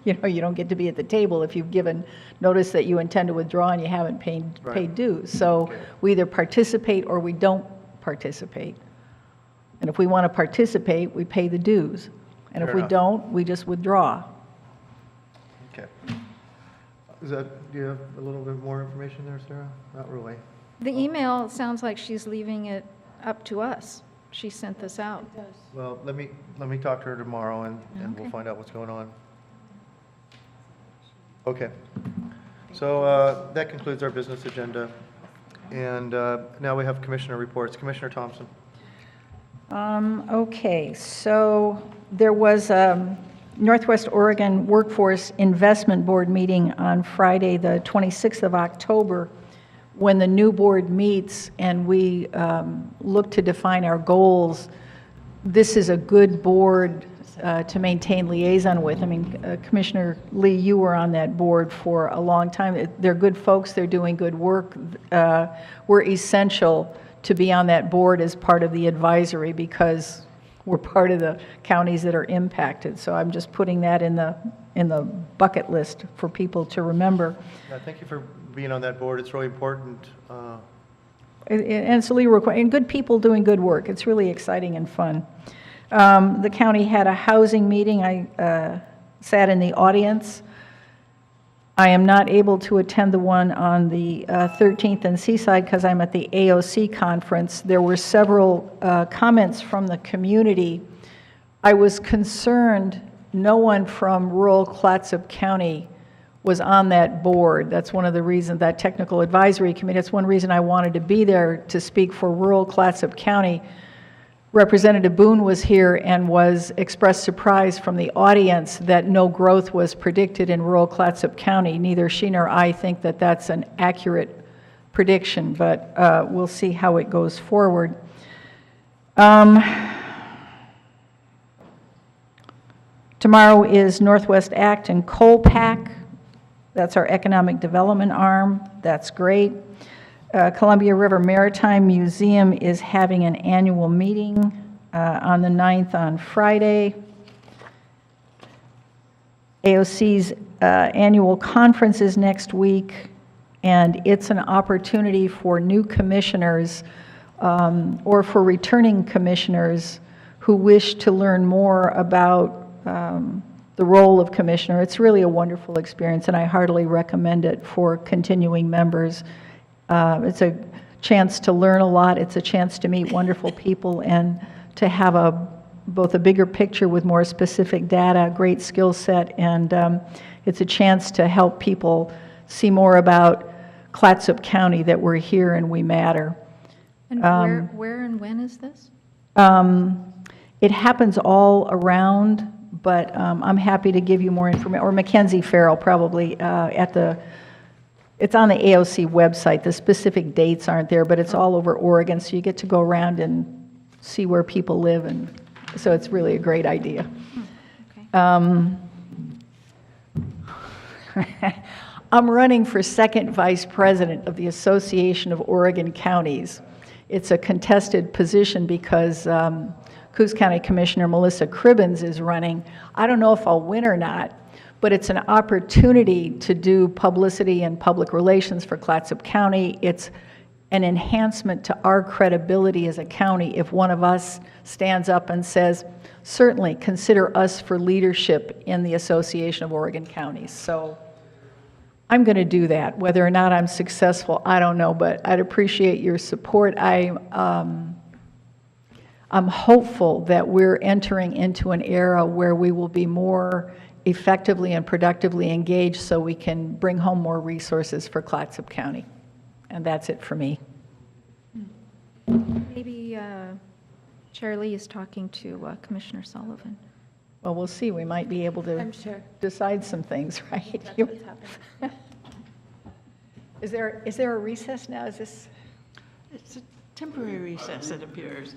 you don't get to be at the table if you've given notice that you intend to withdraw and you haven't paid Right. dues. So Okay. we either participate or we don't participate. And if we want to participate, we pay the dues. And if Fair we enough. don't, we just withdraw. Okay. Do you have a little bit more information there, Sarah? Not really. The email sounds like she's leaving it up to us. She sent this out. Well, let me talk to her tomorrow, and we'll Okay. find out what's going on. Okay. So that concludes our business agenda. And now we have commissioner reports. Commissioner Thompson. Okay, so there was a Northwest Oregon Workforce Investment Board meeting on Friday, the 26th of October, when the new board meets and we look to define our goals. This is a good board to maintain liaison with. I mean, Commissioner Lee, you were on that board for a long time. They're good folks, they're doing good work. We're essential to be on that board as part of the advisory because we're part of the counties that are impacted. So I'm just putting that in the bucket list for people to remember. Thank you for being on that board. It's really important And it's legal and good people doing good work. It's really exciting and fun. The county had a housing meeting. I sat in the audience. I am not able to attend the one on the 13th in Seaside because I'm at the AOC conference. There were several comments from the community. I was concerned no one from rural Clatsop County was on that board. That's one of the reasons, that technical advisory committee, that's one reason I wanted to be there to speak for rural Clatsop County. Representative Boone was here and expressed surprise from the audience that no growth was predicted in rural Clatsop County. Neither she nor I think that that's an accurate prediction, but we'll see how it goes forward. Tomorrow is Northwest Act and Coal Pack. That's our economic development arm. That's great. Columbia River Maritime Museum is having an annual meeting on the 9th on Friday. AOC's annual conference is next week, and it's an opportunity for new commissioners or for returning commissioners who wish to learn more about the role of commissioner. It's really a wonderful experience, and I heartily recommend it for continuing members. It's a chance to learn a lot. It's a chance to meet wonderful people and to have both a bigger picture with more specific data, great skill set, and it's a chance to help people see more about Clatsop County, that we're here and we matter. And where and when is this? It happens all around, but I'm happy to give you more information, or Mackenzie Farrell probably it's on the AOC website. The specific dates aren't there, but it's all over Oregon, so you get to go around and see where people live, and so it's really a great idea. I'm running for second vice president of the Association of Oregon Counties. It's a contested position because Coos County Commissioner Melissa Cribbins is running. I don't know if I'll win or not, but it's an opportunity to do publicity and public relations for Clatsop County. It's an enhancement to our credibility as a county if one of us stands up and says, certainly consider us for leadership in the Association of Oregon Counties. So I'm going to do that. Whether or not I'm successful, I don't know, but I'd appreciate your support. I'm hopeful that we're entering into an era where we will be more effectively and productively engaged so we can bring home more resources for Clatsop County. And that's it for me. Maybe Chair Lee is talking to Commissioner Sullivan. Well, we'll see. We might be able to I'm sure. decide some things, right? That's what's happening. Is there a recess now? Is this? It's a temporary recess, it appears.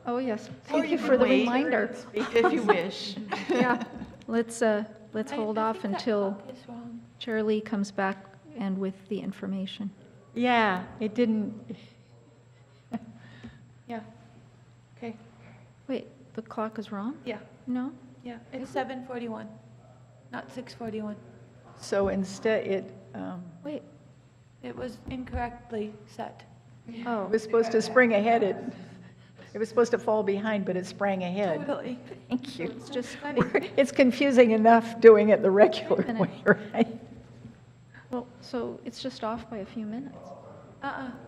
Oh, yes. Or Thank you can for the wait reminder. If you wish. Yeah, let's hold off think that until clock is wrong. Chair Lee comes back and with the information. Yeah, it didn't. Yeah. Okay. Wait, the clock is wrong? Yeah. No? Yeah. It's 7:41, not 6:41. So instead, Wait, It was incorrectly set. oh, it was supposed to spring ahead. It was supposed to fall behind, but it sprang ahead. Totally. Thank you. it's just, It's confusing enough doing it the regular Minute. way, right? well, so it's just off by a few minutes.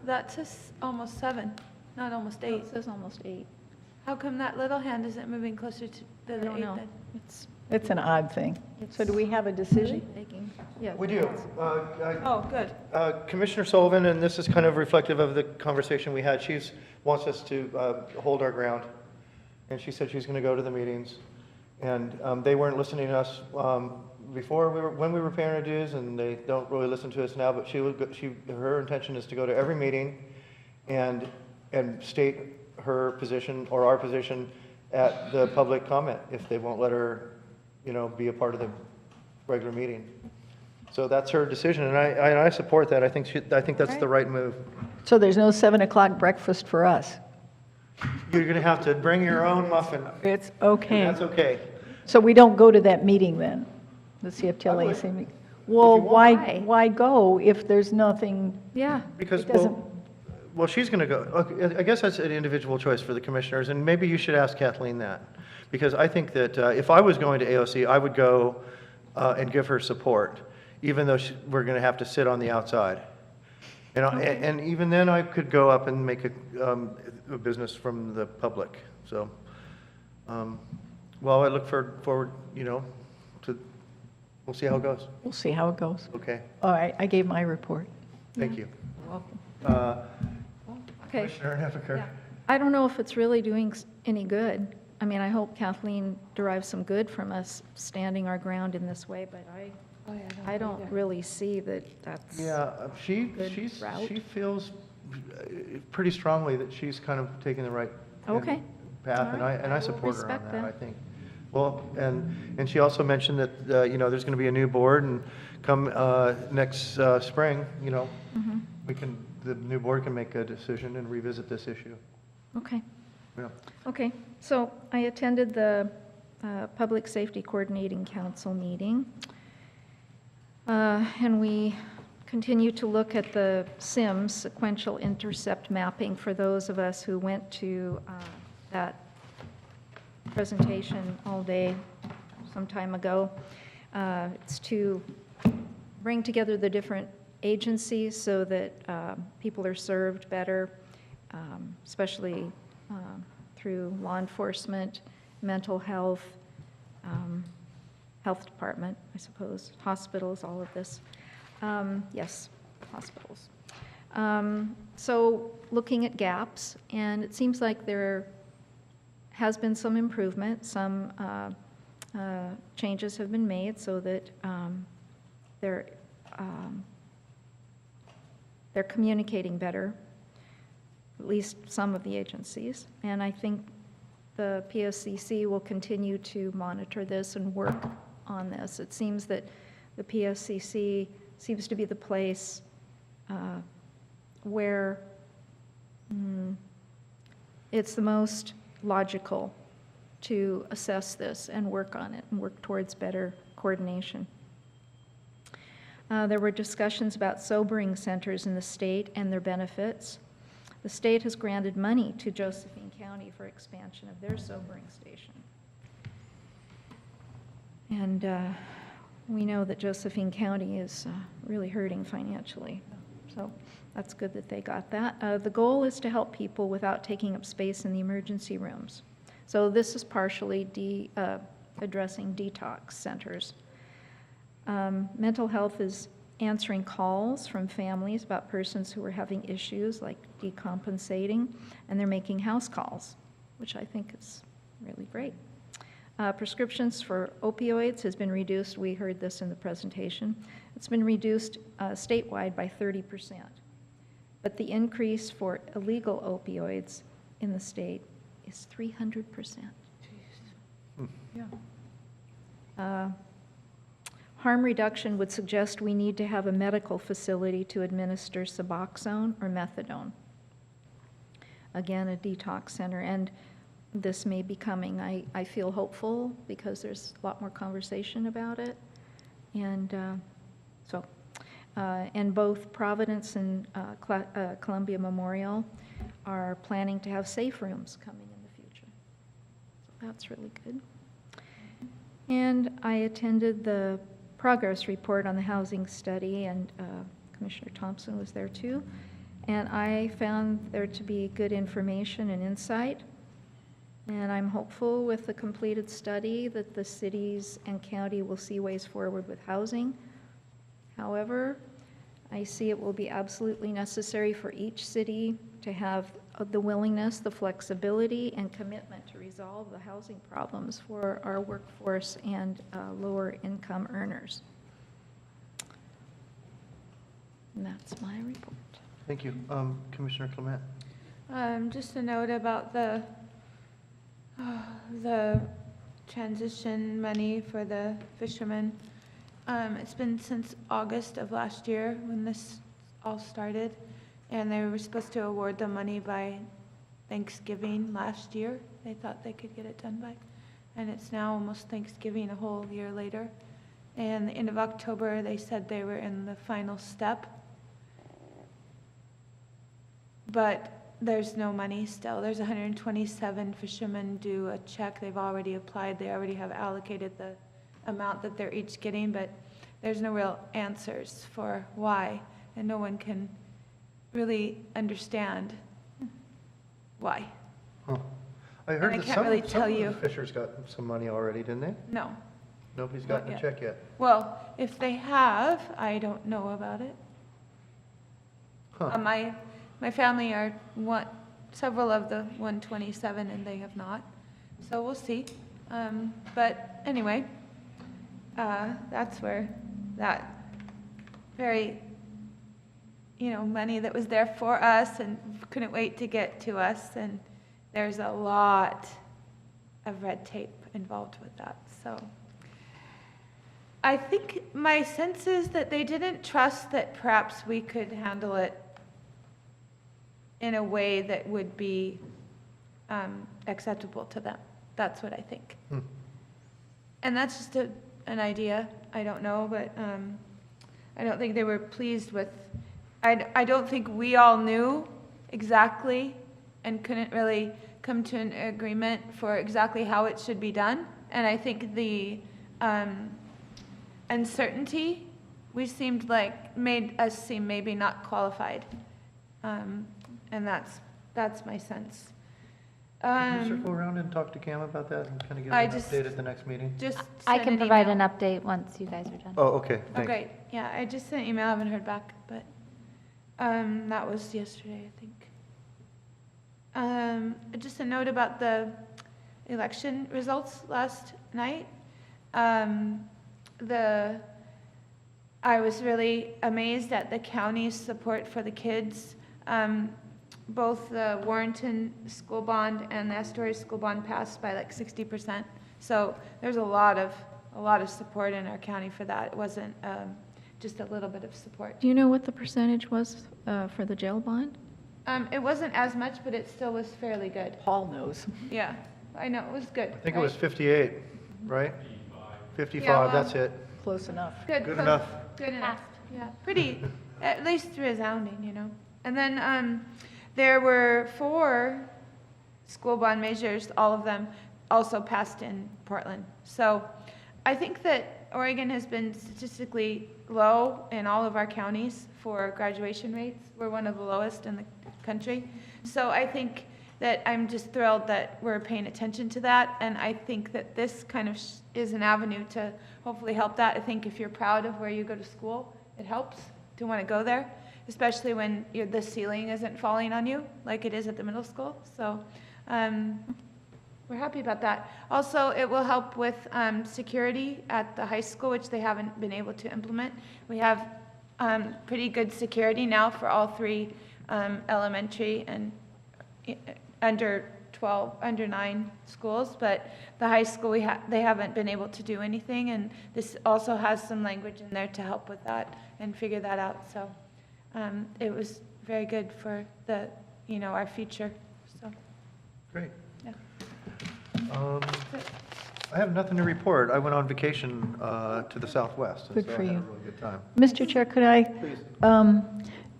That says almost 7, not almost 8. It says almost 8. How come that little hand isn't moving closer to the I 8 don't know. then? It's an odd thing. So do we have a decision? Taking, yeah. We do. Oh, good. Commissioner Sullivan, and this is kind of reflective of the conversation we had, wants us to hold our ground. And she said she's going to go to the meetings. And they weren't listening to us before, when we were paying our dues, and they don't really listen to us now, but her intention is to go to every meeting and state her position or our position at the public comment if they won't let her, be a part of the regular meeting. So that's her decision, and I support that. I think that's the right move. So there's no 7 o'clock breakfast for us? You're going to have to bring your own muffin. It's And okay. that's okay. So we don't go to that meeting then, the CFTLAC meeting? Well, you want. why go if there's nothing? Yeah. Because, It doesn't- well, she's going to go. Okay, I guess that's an individual choice for the commissioners, and maybe you should ask Kathleen that. Because I think that if I was going to AOC, I would go and give her support, even though we're going to have to sit on the outside. And even then, I could go up and make a business from the public. So, well, I look forward, to, we'll see how it goes. We'll see how it goes. Okay, All right, I gave my report. thank you. You're welcome. Okay. Commissioner Heffiker. Yeah. I don't know if it's really doing any good. I mean, I hope Kathleen derives some good from us standing our ground in this way, but I don't really see that that's. Yeah, she good route. feels pretty strongly that she's kind of taking the right Okay. path, All right. and I I will support her on respect that, that. I think. Well, and she also mentioned that, there's going to be a new board, and come next spring, the new board can make a decision and revisit this issue. Okay. Yeah. Okay, so I attended the Public Safety Coordinating Council meeting, and we continue to look at the SIMS, sequential intercept mapping, for those of us who went to that presentation all day some time ago. It's to bring together the different agencies so that people are served better, especially through law enforcement, mental health, health department, I suppose, hospitals, all of this. Yes, hospitals. So looking at gaps, and it seems like there has been some improvement, some changes have been made so that they're communicating better, at least some of the agencies. And I think the PSCC will continue to monitor this and work on this. It seems that the PSCC seems to be the place where it's the most logical to assess this and work on it and work towards better coordination. There were discussions about sobering centers in the state and their benefits. The state has granted money to Josephine County for expansion of their sobering station. And we know that Josephine County is really hurting financially. So that's good that they got that. The goal is to help people without taking up space in the emergency rooms. So this is partially addressing detox centers. Mental health is answering calls from families about persons who are having issues like decompensating, and they're making house calls, which I think is really great. Prescriptions for opioids has been reduced. We heard this in the presentation. It's been reduced statewide by 30%. But the increase for illegal opioids in the state is 300%. Yeah. Harm reduction would suggest we need to have a medical facility to administer Suboxone or methadone. Again, a detox center, and this may be coming. I feel hopeful because there's a lot more conversation about it. And and both Providence and Columbia Memorial are planning to have safe rooms coming in the future. So that's really good. And I attended the progress report on the housing study, and Commissioner Thompson was there too. And I found there to be good information and insight. And I'm hopeful with the completed study that the cities and county will see ways forward with housing. However, I see it will be absolutely necessary for each city to have the willingness, the flexibility, and commitment to resolve the housing problems for our workforce and lower income earners. And that's my report. Thank you. Commissioner Clement. Just a note about the transition money for the fishermen. It's been since August of last year when this all started, and they were supposed to award the money by Thanksgiving last year. They thought they could get it done by, and it's now almost Thanksgiving, a whole year later. And the end of October, they said they were in the final step. But there's no money still. There's 127 fishermen due a check. They've already applied. They already have allocated the amount that they're each getting, but there's no real answers for why, and no one can really understand why. Huh. I heard I that can't some really some tell of you. the fishers got some money already, didn't they? No. Nobody's Not gotten a yet. check yet. Well, if they have, I don't know about it. Huh. My family are several of the 127, and they have not. So we'll see. But anyway, that's where that very, money that was there for us and couldn't wait to get to us. And there's a lot of red tape involved with that. So I think my sense is that they didn't trust that perhaps we could handle it in a way that would be acceptable to them. That's what I think. And that's just an idea. I don't know, but I don't think they were pleased with, I don't think we all knew exactly and couldn't really come to an agreement for exactly how it should be done. And I think the uncertainty made us seem maybe not qualified. And that's my sense. Can you circle around and talk to Cam about that and kind of give I an just- update at the next meeting? Just I send can an provide email. an update once you guys are done. Oh, okay, Oh, thanks. great. Yeah, I just sent an email. I haven't heard back, but that was yesterday, I think. Just a note about the election results last night. I was really amazed at the county's support for the kids. Both the Warrenton school bond and the Astoria school bond passed by like 60%. So there's a lot of support in our county for that. It wasn't just a little bit of support. Do you know what the percentage was for the jail bond? It wasn't as much, but it still was fairly good. Paul knows. Yeah, I know, it was good. I think it was 58, right? 55, Yeah, well, that's it. Close enough. Good. Good close. enough. Good enough. Yeah, pretty, at least resounding. And then there were 4 school bond measures, all of them also passed in Portland. So I think that Oregon has been statistically low in all of our counties for graduation rates. We're one of the lowest in the country. So I think that I'm just thrilled that we're paying attention to that, and I think that this kind of is an avenue to hopefully help that. I think if you're proud of where you go to school, it helps to want to go there, especially when the ceiling isn't falling on you like it is at the middle school. So we're happy about that. Also, it will help with security at the high school, which they haven't been able to implement. We have pretty good security now for all 3 elementary and under 9 schools, but the high school, they haven't been able to do anything, and this also has some language in there to help with that and figure that out. So it was very good for our future. So Great. yeah. I have nothing to report. I went on vacation to the Southwest. and Good so for I had a you. really good time. Mr. Chair, could I? Please.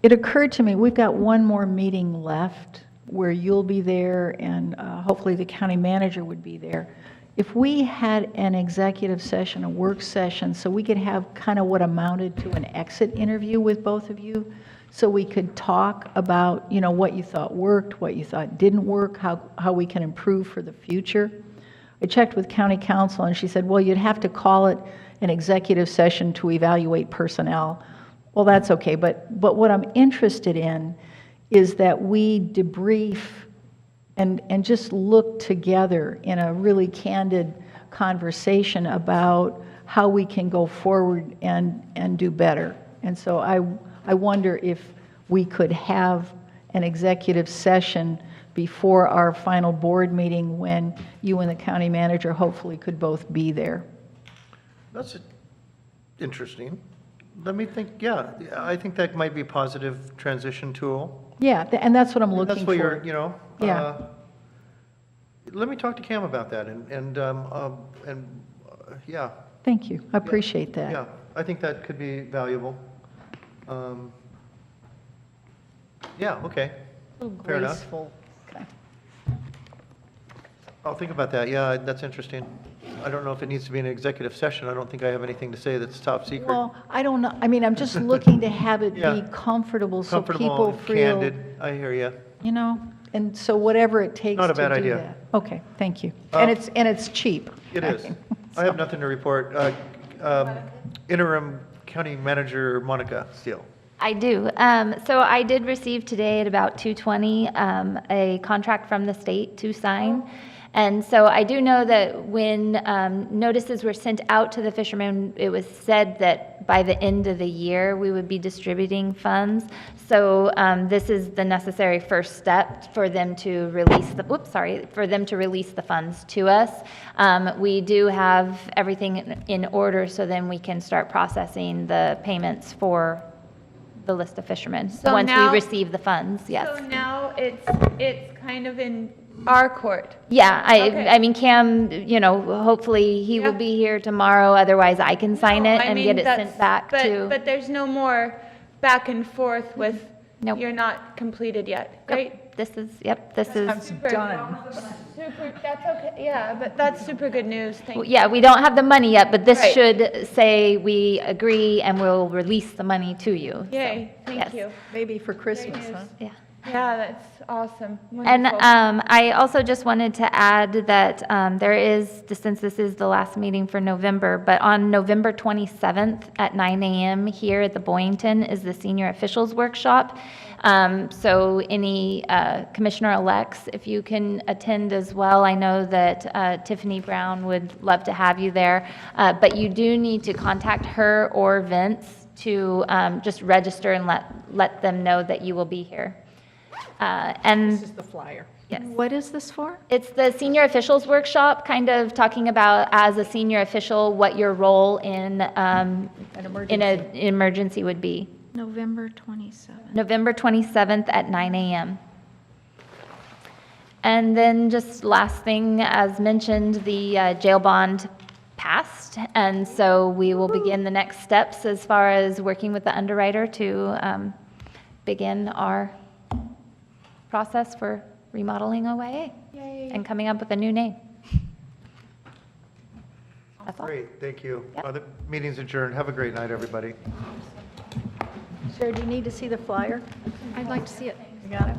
It occurred to me, we've got one more meeting left where you'll be there and hopefully the county manager would be there. If we had an executive session, a work session, so we could have kind of what amounted to an exit interview with both of you, so we could talk about, what you thought worked, what you thought didn't work, how we can improve for the future. I checked with county counsel and she said, well, you'd have to call it an executive session to evaluate personnel. Well, that's okay, but what I'm interested in is that we debrief and just look together in a really candid conversation about how we can go forward and do better. And so I wonder if we could have an executive session before our final board meeting when you and the county manager hopefully could both be there. That's interesting. Let me think, yeah, I think that might be a positive transition tool. Yeah, and that's what I'm looking That's for. what you're, Yeah. Let me talk to Cam about that, and yeah, Thank you. I appreciate that. Yeah, I think that could be valuable. Yeah, okay. Fair enough. Graceful. Okay. I'll think about that. Yeah, that's interesting. I don't know if it needs to be an executive session. I don't think I have anything to say that's top secret. Well, I don't know, I mean, I'm just looking to have it Yeah. be comfortable so Comfortable people and feel, candid. I hear you. you know, and so whatever it takes Not to a bad do idea. that. Okay, thank you. Uh, And it's cheap. It is. I have nothing to report. Interim County Manager Monica Steele. I do. So I did receive today at about 2:20 a contract from the state to sign. And so I do know that when notices were sent out to the fishermen, it was said that by the end of the year, we would be distributing funds. So this is the necessary first step for them to release the funds to us. We do have everything in order, so then we can start processing the payments for the list of fishermen. So Once we now- receive the funds, yes. So now it's kind of in our court. Yeah, Okay. I mean, Cam, hopefully he will Yeah. be here tomorrow, otherwise I can sign No, it I and mean, get it that's- sent back but- to. But there's no more back and forth with, Nope. you're not completed yet, right? This is, this is, Super. Done. Super, that's okay, yeah, but that's super good news, thank you. yeah, we don't have the money yet, but this Right. should say we agree and we'll release the money to you. So, Yay, thank yes. you. Maybe for Christmas, news. huh? Yeah. Yeah, that's awesome, And wonderful. I also just wanted to add that there is, since this is the last meeting for November, but on November 27th at 9 a.m. here at the Boynton is the Senior Officials Workshop. So any commissioner-elects, if you can attend as well, I know that Tiffany Brown would love to have you there. But you do need to contact her or Vince to just register and let them know that you will be here. And This is the flyer. yes. What is this for? It's the senior officials workshop, kind of talking about as a senior official, what your role in an emergency would be. November 27th. November 27th at 9 a.m. And then just last thing, as mentioned, the jail bond passed. And so we will begin the next steps as far as working with the underwriter to begin our process for remodeling OYA and coming up with a new name. That's all. Great, thank you. The meeting's adjourned. Have a great night, everybody. Sarah, do you need to see the flyer? I'd like to see it. You got it?